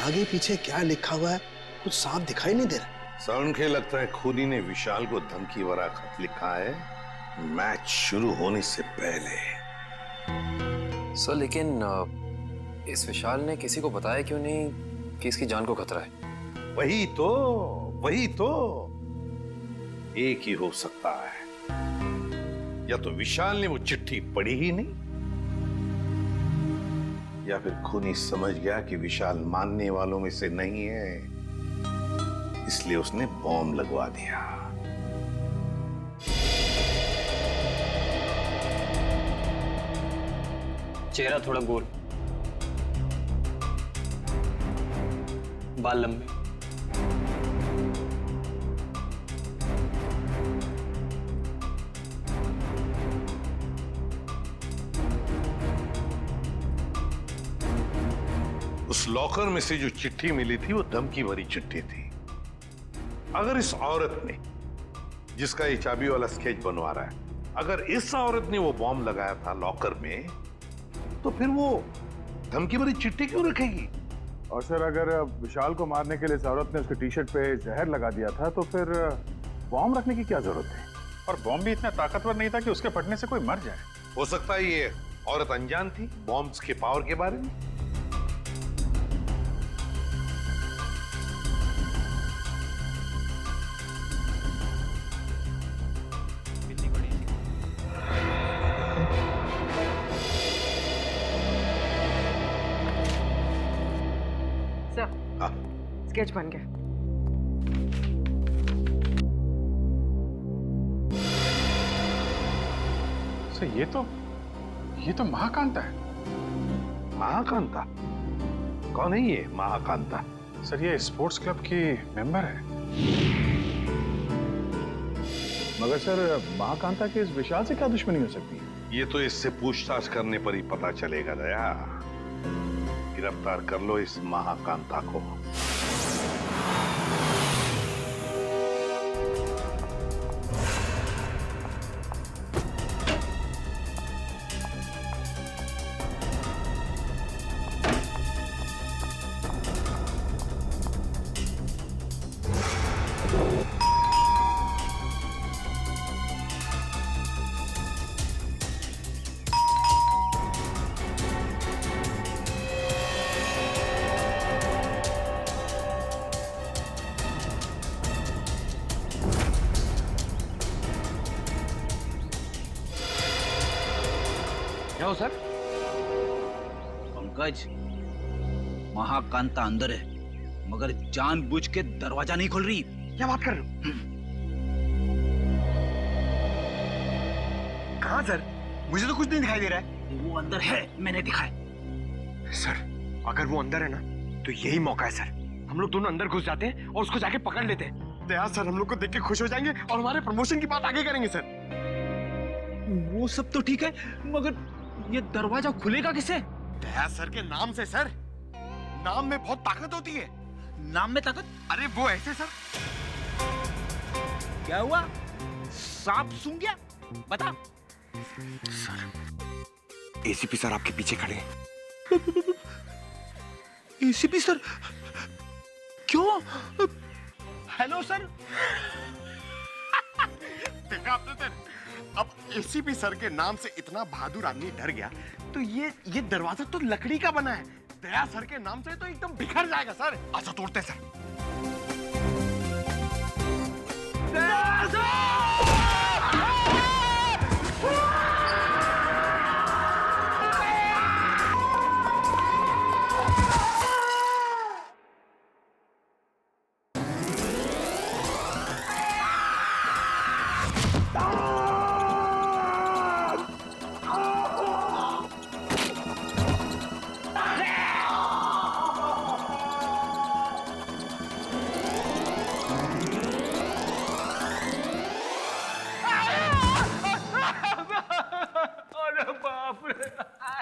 आगे पीछे क्या लिखा हुआ है कुछ साफ दिखाई नहीं दे रहा। सरणखे लगता है खूनी ने विशाल को धमकी भरा खत लिखा है मैच शुरू होने से पहले। सर लेकिन इस विशाल ने किसी को बताया क्यों नहीं कि इसकी जान को खतरा है? वही तो एक ही हो सकता है, या तो विशाल ने वो चिट्ठी पढ़ी ही नहीं, या फिर खूनी समझ गया कि विशाल मानने वालों में से नहीं है, इसलिए उसने बॉम्ब लगवा दिया। चेहरा थोड़ा गोल, बाल लंबे, उस लॉकर में से जो चिट्ठी मिली थी वो धमकी भरी चिट्ठी थी। अगर इस औरत ने, जिसका ये चाबी वाला स्केच बनवा रहा है, अगर इस औरत ने वो बॉम्ब लगाया था लॉकर में, तो फिर वो धमकी भरी चिट्ठी क्यों रखेगी? और सर, अगर विशाल को मारने के लिए इस औरत ने उसके टी शर्ट पे जहर लगा दिया था, तो फिर बॉम्ब रखने की क्या जरूरत थी? और बॉम्ब भी इतना ताकतवर नहीं था कि उसके फटने से कोई मर जाए। हो सकता है ये औरत अनजान थी बॉम्ब्स के पावर के बारे में। स्केच बन गया। सर, ये तो महाकांता है। महाकांता? कौन है ये महाकांता? सर, ये स्पोर्ट्स क्लब की मेंबर है। मगर सर, महाकांता के इस विशाल से क्या दुश्मनी हो सकती है? ये तो इससे पूछताछ करने पर ही पता चलेगा दया। गिरफ्तार कर लो इस महाकांता को। क्या हो सर? पंकज, महाकांता अंदर है, मगर जानबूझ के दरवाजा नहीं खोल रही। क्या बात कर रहे हो? कहाँ सर? मुझे तो कुछ नहीं दिखाई दे रहा है। वो अंदर है, मैंने दिखा है। सर, अगर वो अंदर है ना, तो यही मौका है सर। हम लोग दोनों अंदर घुस जाते हैं और उसको जाके पकड़ लेते हैं। दया सर हम लोग को देख के खुश हो जाएंगे और हमारे प्रमोशन की बात आगे करेंगे सर। वो सब तो ठीक है, मगर ये दरवाजा खुलेगा किससे? दया सर के नाम से सर। नाम में बहुत ताकत होती है। नाम में ताकत? अरे वो ऐसे सर। क्या हुआ? सांप सूंघ गया? बता। सर, एसीपी सर आपके पीछे खड़े हैं। ACP sir? क्यों? Hello sir. देखा आपने सर, अब एसीपी सर के नाम से इतना बहादुर आदमी डर गया, तो ये दरवाजा तो लकड़ी का बना है, दया सर के नाम से तो एकदम बिखर जाएगा सर। अच्छा तोड़ते सर। दया सर!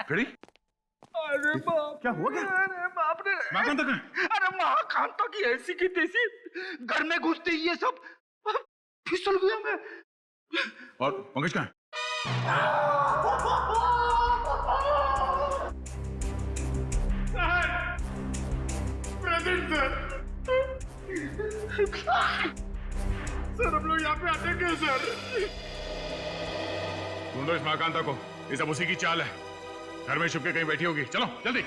फिर अरे बाप, क्या हुआ क्या? अरे बाप रे, महाकांता कहाँ है? अरे महाकांता की ऐसी की तैसी घर में घुसते ही ये सब फिसल गया मैं। और पंकज कहाँ है? प्रेजेंट सर हम लोग यहाँ पे आते क्यों सर? ढूंढो इस महाकांता को, ये सब उसी की चाल है। घर में छुप के कहीं बैठी होगी, चलो जल्दी।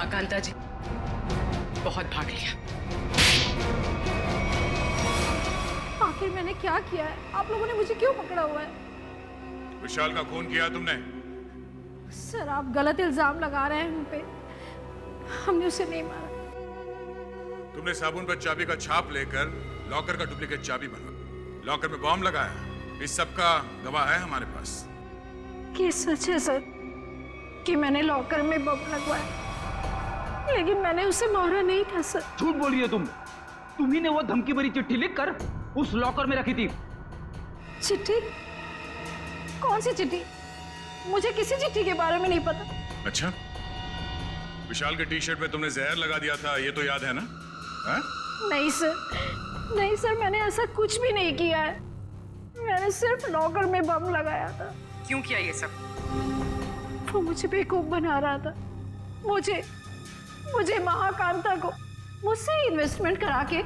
कांता जी बहुत भाग लिया। आखिर मैंने क्या किया है? आप लोगों ने मुझे क्यों पकड़ा हुआ है? विशाल का खून किया तुमने? सर आप गलत इल्जाम लगा रहे हैं हम पे। हमने उसे नहीं मारा। तुमने साबुन पर चाबी का छाप लेकर लॉकर का डुप्लीकेट चाबी बना, लॉकर में बॉम्ब लगाया। इस सब का गवाह है हमारे पास। ये सच है सर कि मैंने लॉकर में बम लगवाया, लेकिन मैंने उसे मारा नहीं था सर। झूठ बोली है तुम। तुम्ही ने वो धमकी भरी चिट्ठी लिखकर उस लॉकर में रखी थी। चिट्ठी? कौन सी चिट्ठी? मुझे किसी चिट्ठी के बारे में नहीं पता। अच्छा, विशाल के टी शर्ट में तुमने जहर लगा दिया था, ये तो याद है ना? हा? नहीं सर, नहीं सर, मैंने ऐसा कुछ भी नहीं किया है। मैंने सिर्फ लॉकर में बम लगाया था। क्यों किया ये सब? वो मुझे बेवकूफ बना रहा था। मुझे महाकांता को मुझसे इन्वेस्टमेंट करा के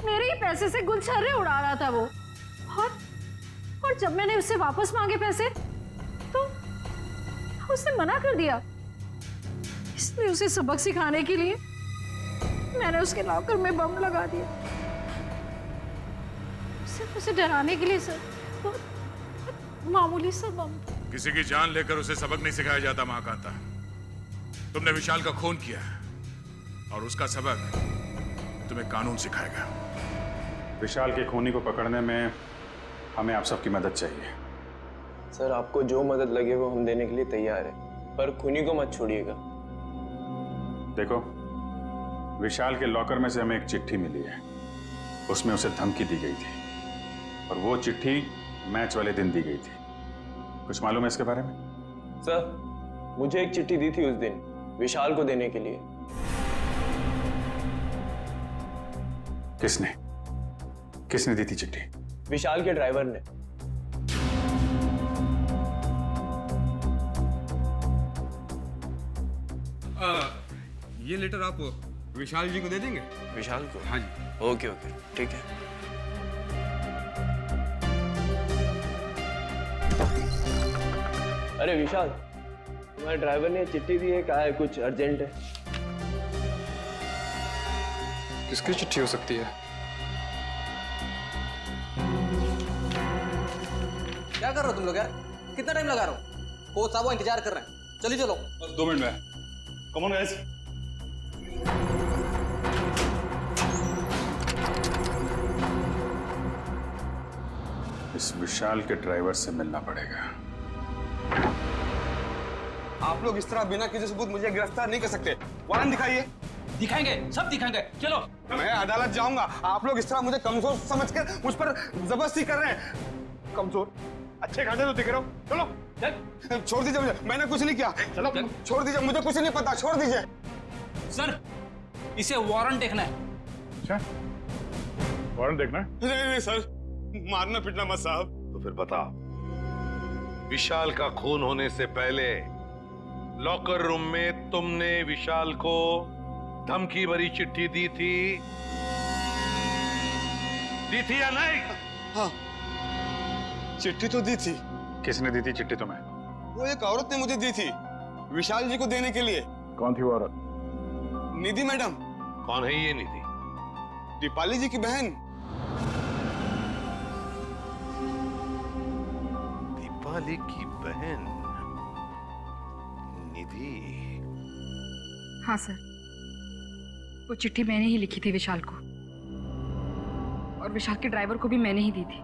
मेरे ही पैसे से गुलछर्रे उड़ा रहा था वो। और जब मैंने उससे वापस मांगे पैसे तो उसने मना कर दिया। इसलिए उसे सबक सिखाने के लिए मैंने उसके लॉकर में बम लगा दिया। सिर्फ उसे डराने के लिए सर, बहुत मामूली सा बम। किसी की जान लेकर उसे सबक नहीं सिखाया जाता महाकांता। तुमने विशाल का खून किया और उसका सबक तुम्हें कानून सिखाएगा। विशाल के खूनी को पकड़ने में हमें आप सबकी मदद चाहिए। सर आपको जो मदद लगे वो हम देने के लिए तैयार है, पर खूनी को मत छोड़िएगा। देखो, विशाल के लॉकर में से हमें एक चिट्ठी मिली है। उसमें उसे धमकी दी गई थी और वो चिट्ठी मैच वाले दिन दी गई थी। कुछ मालूम है इसके बारे में? सर मुझे एक चिट्ठी दी थी उस दिन विशाल को देने के लिए। किसने दी थी चिट्ठी? विशाल के ड्राइवर ने। ये लेटर आप विशाल जी को दे देंगे? विशाल को? हाँ जी। ओके ओके ठीक है। अरे विशाल, तुम्हारे ड्राइवर ने चिट्ठी दी है, कहा है कुछ अर्जेंट है। किसकी चिट्ठी हो सकती है? क्या कर रहे हो तुम लोग यार? कितना टाइम लगा रहा हूँ? कोच साहब वो इंतजार कर रहे हैं। चलिए चलो। 2 मिनट में। Come on guys. इस विशाल के ड्राइवर से मिलना पड़ेगा। आप लोग इस तरह बिना किसी सबूत मुझे गिरफ्तार नहीं कर सकते। वारंट दिखाइए। दिखाएंगे, सब दिखाएंगे। चलो। मैं अदालत जाऊंगा। आप लोग इस तरह मुझे कमजोर समझकर मुझ पर जबरदस्ती कर रहे हैं। कमजोर? अच्छे खाते तो दिख रहे हो। चलो छोड़ दीजिए मुझे, मैंने कुछ नहीं किया। चलो छोड़ दीजिए, मुझे कुछ नहीं पता, छोड़ दीजिए। सर, इसे वारंट देखना है। अच्छा, वारंट देखना है? नहीं नहीं सर, मारना पीटना मत साहब। तो फिर बताओ, विशाल का खून होने से पहले लॉकर रूम में तुमने विशाल को धमकी भरी चिट्ठी दी थी या नहीं? हाँ, चिट्ठी तो दी थी। किसने दी थी चिट्ठी तुम्हें? वो एक औरत ने मुझे दी थी, विशाल जी को देने के लिए। कौन थी वो औरत? निधि मैडम। कौन है ये निधि? दीपाली जी की बहन। दीपाली की बहन निधि? हाँ सर, वो चिट्ठी मैंने ही लिखी थी विशाल को, और विशाल के ड्राइवर को भी मैंने ही दी थी।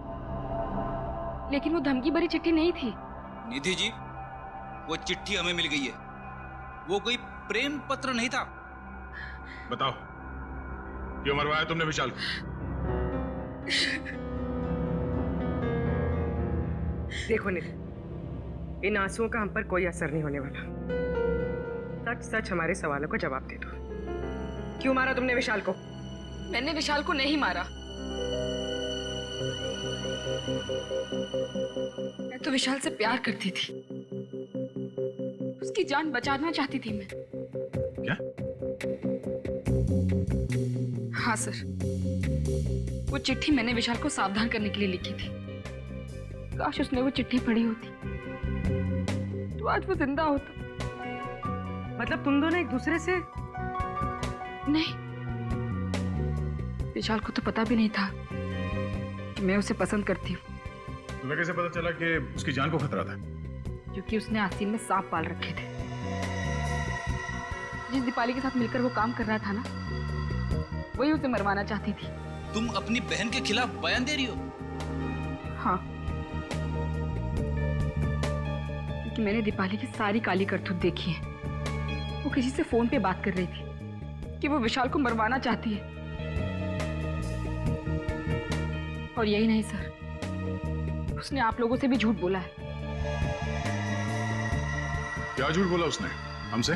लेकिन वो धमकी भरी चिट्ठी नहीं थी। निधि जी, वो चिट्ठी हमें मिल गई है। वो कोई प्रेम पत्र नहीं था। बताओ, क्यों मरवाया तुमने विशाल को? देखो निधि, इन आंसुओं का हम पर कोई असर नहीं होने वाला। सच सच हमारे सवालों का जवाब दे दो। क्यों मारा तुमने विशाल को? मैंने विशाल को नहीं मारा। मैं तो विशाल से प्यार करती थी, उसकी जान बचाना चाहती थी मैं। क्या? हाँ सर, वो चिट्ठी मैंने विशाल को सावधान करने के लिए लिखी थी। काश उसने वो चिट्ठी पढ़ी होती तो आज वो जिंदा होता। मतलब तुम दोनों एक दूसरे से? नहीं, विशाल को तो पता भी नहीं था कि मैं उसे पसंद करती हूँ। तुम्हें कैसे पता चला कि उसकी जान को खतरा था? क्योंकि उसने आस्तीन में सांप पाल रखे थे। जिस दीपाली के साथ मिलकर वो काम कर रहा था ना, वही उसे मरवाना चाहती थी। तुम अपनी बहन के खिलाफ बयान दे रही हो? हाँ, क्योंकि मैंने दीपाली की सारी काली करतूत देखी है। वो किसी से फोन पे बात कर रही थी कि वो विशाल को मरवाना चाहती है। और यही नहीं सर, उसने आप लोगों से भी झूठ बोला है। क्या झूठ बोला उसने हमसे?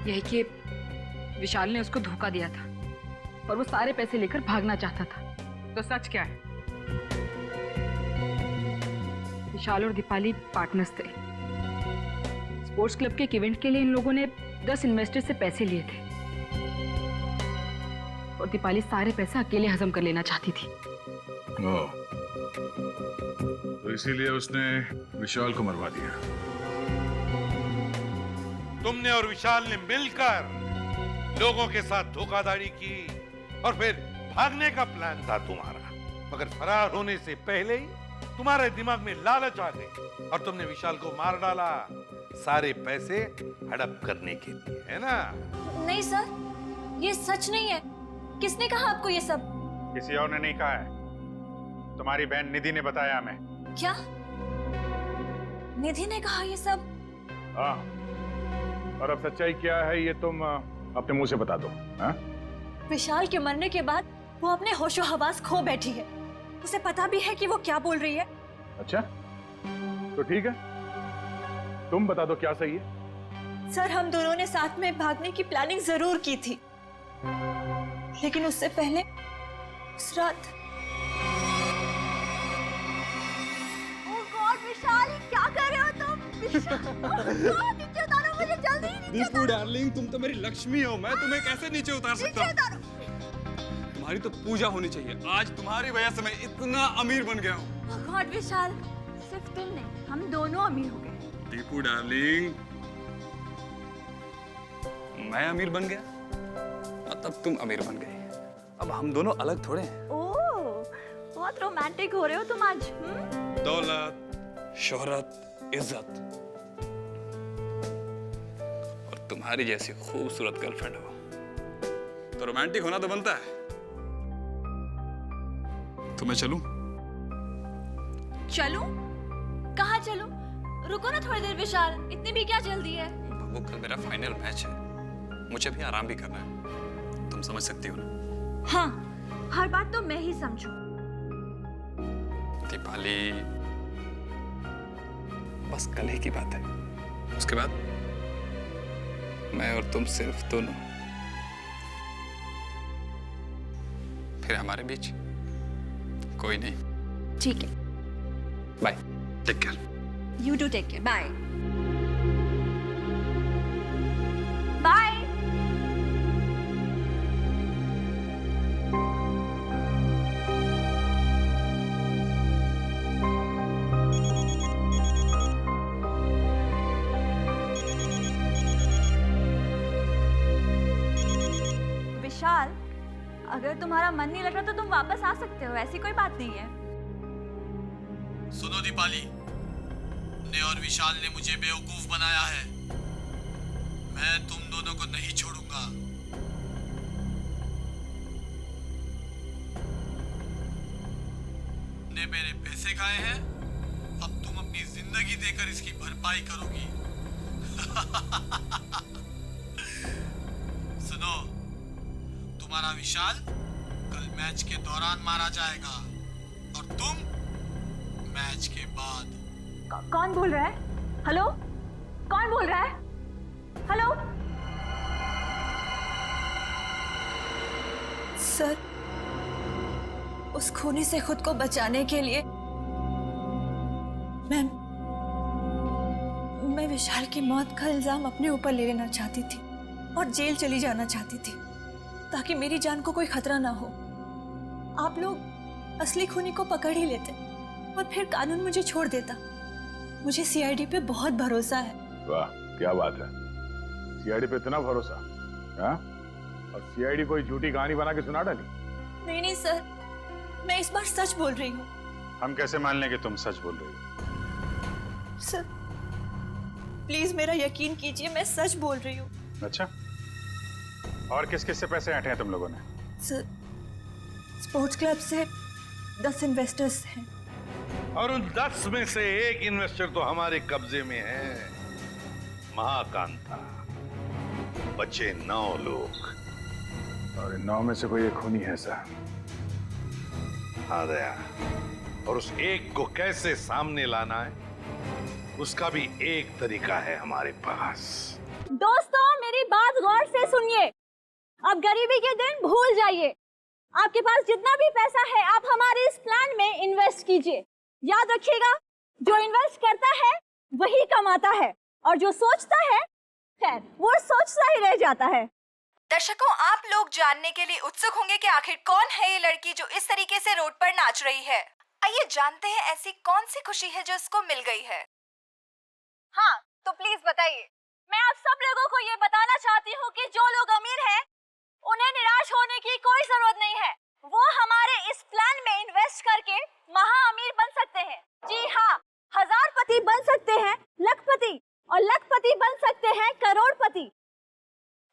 यही कि विशाल ने उसको धोखा दिया था और वो सारे पैसे लेकर भागना चाहता था। तो सच क्या है? विशाल और दीपाली पार्टनर्स थे। स्पोर्ट्स क्लब के एक इवेंट के लिए इन लोगों ने 10 इन्वेस्टर से पैसे लिए थे और दीपाली सारे पैसे अकेले हजम कर लेना चाहती थी। तो इसीलिए उसने विशाल को मरवा दिया। तुमने और विशाल ने मिलकर लोगों के साथ धोखाधड़ी की और फिर भागने का प्लान था तुम्हारा, मगर फरार होने से पहले ही तुम्हारे दिमाग में लालच आ गई और तुमने विशाल को मार डाला, सारे पैसे हड़प करने के लिए, है ना? नहीं सर, ये सच नहीं है। किसने कहा आपको ये सब? किसी और ने नहीं कहा है, तुम्हारी बहन निधि ने बताया हमें। क्या? निधि ने कहा ये सब? हाँ, और अब सच्चाई क्या है ये तुम अपने मुंह से बता दो। हाँ? विशाल के मरने के बाद वो अपने होशो हवास खो बैठी है। उसे पता भी है कि वो क्या बोल रही है। अच्छा, तो ठीक है, तुम बता दो क्या सही है। सर, हम दोनों ने साथ में भागने की प्लानिंग जरूर की थी, लेकिन उससे पहले उस रात। ओह गॉड विशाल, क्या कर रहे हो तुम? नीचे उतारो मुझे जल्दी। दीपू डार्लिंग, तुम तो मेरी लक्ष्मी हो, मैं तुम्हें कैसे नीचे उतार सकता हूँ? तुम्हारी तो पूजा होनी चाहिए। आज तुम्हारी वजह से मैं इतना अमीर बन गया हूँ। ओह गॉड विशाल, सिर्फ तुम नहीं, हम दोनों अमीर हो गए। दीपू डार्लिंग, मैं अमीर बन गया और तब तुम अमीर बन गई। अब हम दोनों अलग थोड़े हैं। ओह, बहुत रोमांटिक हो रहे हो तुम आज। दौलत, शोहरत, इज्जत, तुम्हारी जैसी खूबसूरत गर्लफ्रेंड हो तो रोमांटिक होना तो बनता है। तो मैं चलूं? चलूं? कहाँ चलूं? रुको ना थोड़ी देर विशाल, इतनी भी क्या जल्दी है? बाबू कल मेरा फाइनल मैच है, मुझे भी आराम भी करना है, तुम समझ सकती हो ना? हाँ, हर बात तो मैं ही समझूं। दीपाली, बस कल ही की बात है, उसके बाद मैं और तुम सिर्फ दोनों, फिर हमारे बीच कोई नहीं। ठीक है, bye, take care. You do take care. Bye. Bye. Vishal, अगर तुम्हारा मन नहीं लग रहा तो तुम वापस आ सकते हो, ऐसी कोई बात नहीं है। सुनो दीपाली, ने और विशाल ने मुझे बेवकूफ बनाया है। मैं तुम दोनों को नहीं छोड़ूंगा। ने मेरे पैसे खाए हैं, अब तुम अपनी जिंदगी देकर इसकी भरपाई करोगी। सुनो, तुम्हारा विशाल कल मैच के दौरान मारा जाएगा और तुम मैच के बाद। कौन बोल रहा है? हेलो, कौन बोल रहा है? हेलो सर, उस खूनी से खुद को बचाने के लिए मैं विशाल की मौत का इल्जाम अपने ऊपर ले लेना चाहती थी और जेल चली जाना चाहती थी ताकि मेरी जान को कोई खतरा ना हो। आप लोग असली खूनी को पकड़ ही लेते और फिर कानून मुझे छोड़ देता। मुझे सीआईडी पे बहुत भरोसा है। वाह, क्या बात है, सीआईडी पे इतना भरोसा? हाँ? और सीआईडी कोई झूठी कहानी बना के सुना डाली? नहीं नहीं सर, मैं इस बार सच बोल रही हूँ। हम कैसे मान लें कि तुम सच बोल रही हो? सर प्लीज मेरा यकीन कीजिए, मैं सच बोल रही हूँ। अच्छा, और किस किस से पैसे ऐंठे हैं तुम लोगों ने? सर स्पोर्ट्स क्लब से 10 इन्वेस्टर्स हैं और उन 10 में से एक इन्वेस्टर तो हमारे कब्जे में है, महाकांता। बचे 9 लोग और इन 9 में से कोई एक खूनी है सर। हाँ दया, और उस एक को कैसे सामने लाना है उसका भी एक तरीका है हमारे पास। दोस्तों मेरी बात गौर से सुनिए, अब गरीबी के दिन भूल जाइए। आपके पास जितना भी पैसा है आप हमारे इस प्लान में इन्वेस्ट कीजिए। याद रखिएगा, जो इन्वेस्ट करता है वही कमाता है और जो सोचता है खैर वो सोचता ही रह जाता है। दर्शकों, आप लोग जानने के लिए उत्सुक होंगे कि आखिर कौन है ये लड़की जो इस तरीके से रोड पर नाच रही है। आइए जानते हैं ऐसी कौन सी खुशी है जो इसको मिल गई है। हाँ तो प्लीज बताइए। मैं आप सब लोगों को ये बताना चाहती हूँ कि जो लोग अमीर हैं उन्हें निराश होने की कोई जरूरत नहीं है। वो हमारे इस प्लान में इन्वेस्ट करके महा अमीर बन सकते हैं। जी हाँ, हजारपति बन सकते हैं लखपति, और लखपति बन सकते हैं करोड़पति।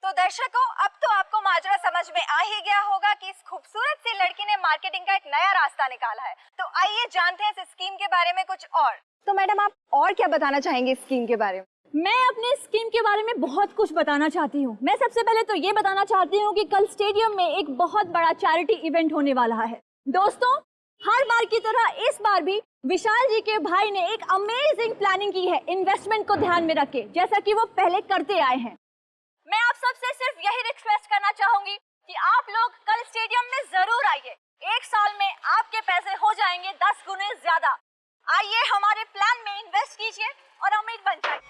तो दर्शकों, अब तो आपको माजरा समझ में आ ही गया होगा कि इस खूबसूरत सी लड़की ने मार्केटिंग का एक नया रास्ता निकाला है। तो आइए जानते हैं इस स्कीम के बारे में कुछ और। तो मैडम आप और क्या बताना चाहेंगे स्कीम के बारे में? मैं अपने स्कीम के बारे में बहुत कुछ बताना चाहती हूँ। मैं सबसे पहले तो ये बताना चाहती हूँ कि कल स्टेडियम में एक बहुत बड़ा चैरिटी इवेंट होने वाला है। दोस्तों, हर बार की तरह इस बार भी विशाल जी के भाई ने एक अमेजिंग प्लानिंग की है इन्वेस्टमेंट को ध्यान में रख के, जैसा कि वो पहले करते आए हैं। मैं आप सबसे सिर्फ यही रिक्वेस्ट करना चाहूंगी कि आप लोग कल स्टेडियम में जरूर आइए। 1 साल में आपके पैसे हो जाएंगे 10 गुने ज्यादा। आइए हमारे प्लान में इन्वेस्ट कीजिए और अमीर बन जाइए।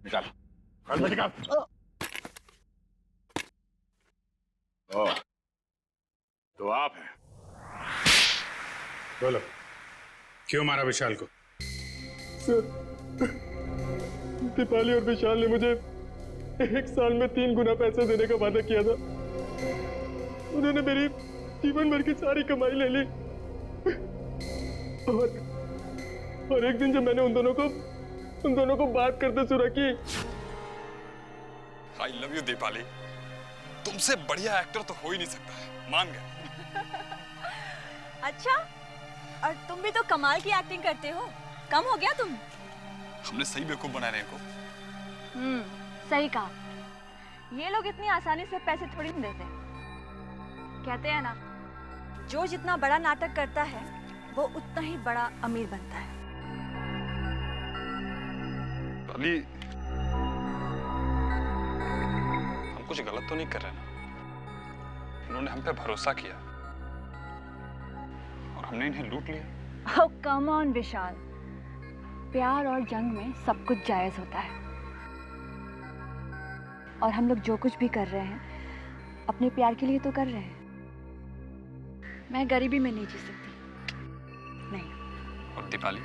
निकाल निकाल निकाल। ओ, तो आप हैं। बोलो, क्यों मारा विशाल को? सर, दीपाली और विशाल ने मुझे 1 साल में 3 गुना पैसे देने का वादा किया था। उन्होंने मेरी जीवन भर की सारी कमाई ले ली। और एक दिन जब मैंने उन दोनों को बात करते सुना कि I love you दीपाली, तुमसे बढ़िया एक्टर तो हो ही नहीं सकता है, मान गए। अच्छा, और तुम भी तो कमाल की एक्टिंग करते हो। कम हो गया तुम? हमने सही बेवकूफ बना रहे हैं इनको। सही कहा। ये लोग इतनी आसानी से पैसे थोड़ी नहीं देते। कहते हैं ना, जो जितना बड़ा नाटक करता है वो उतना ही बड़ा अमीर बनता है। दीपाली, हम कुछ गलत तो नहीं कर रहे ना? उन्होंने हम पे भरोसा किया और हमने इन्हें लूट लिया। ओह कम ऑन विशाल, प्यार और जंग में सब कुछ जायज होता है। और हम लोग जो कुछ भी कर रहे हैं अपने प्यार के लिए तो कर रहे हैं। मैं गरीबी में नहीं जी सकती, नहीं। और दीपाली,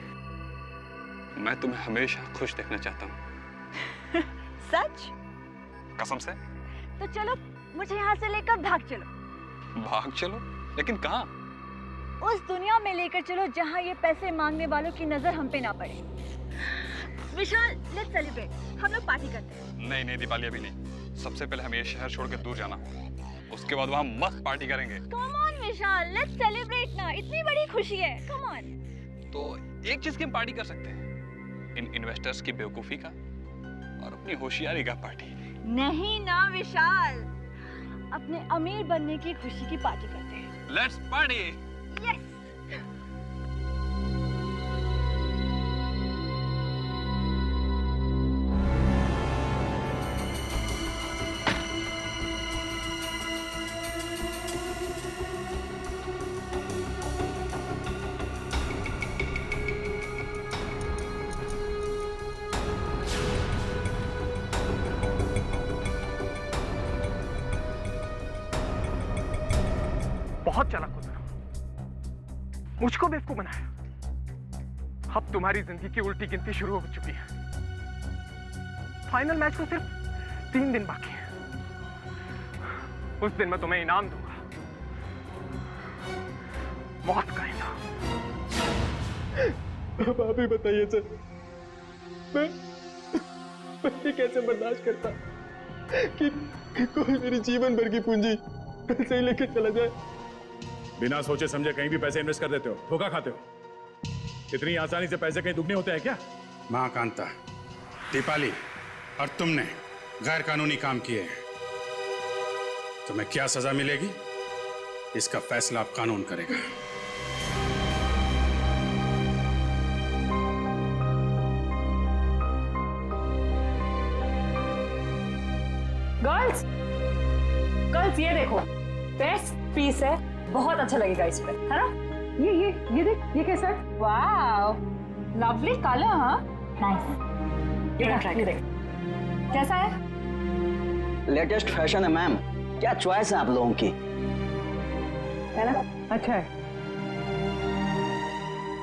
मैं तुम्हें हमेशा खुश देखना चाहता हूँ। सच? कसम से। तो चलो, मुझे यहाँ से लेकर भाग चलो। भाग चलो? लेकिन कहाँ? उस दुनिया में लेकर चलो जहाँ ये पैसे मांगने वालों की नजर हम पे ना पड़े। विशाल, लेट्स सेलिब्रेट। हम लोग पार्टी करते हैं। नहीं नहीं दीपाली, अभी नहीं। सबसे पहले हमें ये शहर छोड़ के दूर जाना होगा। उसके बाद वहाँ मस्त पार्टी करेंगे। Come on Vishal, let's celebrate ना। इतनी बड़ी खुशी है, कम ऑन। तो एक चीज की हम पार्टी कर सकते हैं, इन इन्वेस्टर्स की बेवकूफी का और अपनी होशियारी का पार्टी। नहीं ना विशाल, अपने अमीर बनने की खुशी की पार्टी करते हैं। Let's party. यस। बहुत चालाक हो तुम, मुझको बेवकूफ बनाया। अब तुम्हारी जिंदगी की उल्टी गिनती शुरू हो चुकी है। फाइनल मैच को सिर्फ 3 दिन बाकी है। उस दिन मैं तुम्हें इनाम दूंगा, मौत का इनाम। अब आप ही बताइए सर, मैं ये कैसे बर्दाश्त करता कि कोई मेरी जीवन भर की पूंजी पैसे ही लेके चला जाए। बिना सोचे समझे कहीं भी पैसे इन्वेस्ट कर देते हो, धोखा खाते हो। इतनी आसानी से पैसे कहीं दुगने होते हैं क्या? महाकांता, दीपाली और तुमने गैर कानूनी काम किए हैं। तुम्हें क्या सजा मिलेगी, इसका फैसला अब कानून करेगा। गर्ल्स, गर्ल्स ये देखो, बेस्ट पीस है, बहुत अच्छा लगेगा इस पे, है ना? ये देख, ये कैसा है? वाव, लवली कलर। हाँ, नाइस। ये देख, कैसा है? लेटेस्ट फैशन है मैम। क्या चॉइस है आप लोगों की, है ना? अच्छा है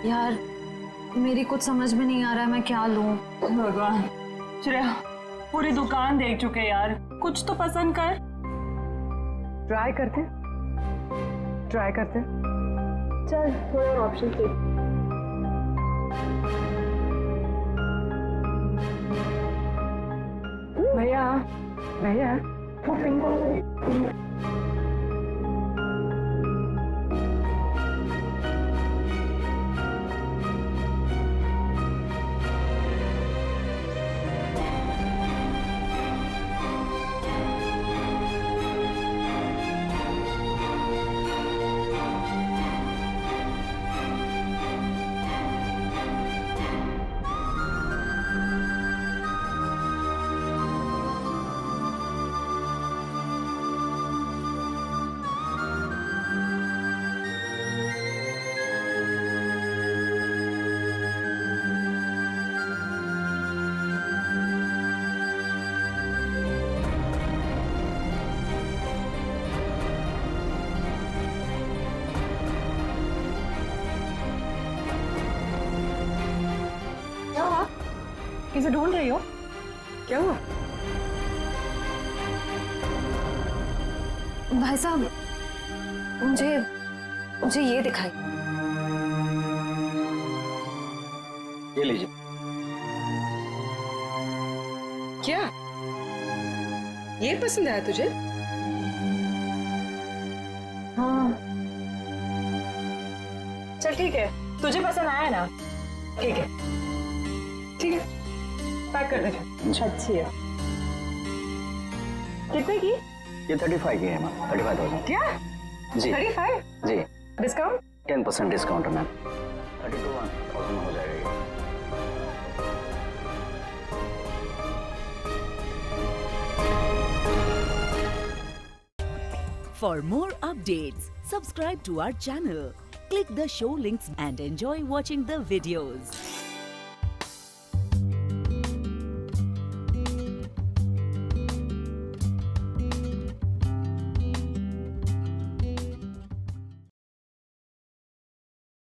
यार, मेरी कुछ समझ में नहीं आ रहा है मैं क्या लूं। भगवान, श्रेया पूरी दुकान देख चुके यार, कुछ तो पसंद कर। ट्राई करते चल, थोड़ा और ऑप्शन दे। भैया वो पिंक वाला किसे ढूंढ रही हो? क्या हुआ? भाई साहब, मुझे ये दिखाई। ये लीजिए। क्या ये पसंद आया तुझे? हाँ। चल ठीक है, तुझे पसंद आया ना? ठीक है, ठीक है, पैक कर दे। अच्छी है। कितने की? ये 35 की है मैम, 35,000। क्या? जी 35? जी। डिस्काउंट? 10% डिस्काउंट है मैम। 32,000 में हो जाएगा ये। For more updates, subscribe to our channel, click the show links and enjoy watching the videos.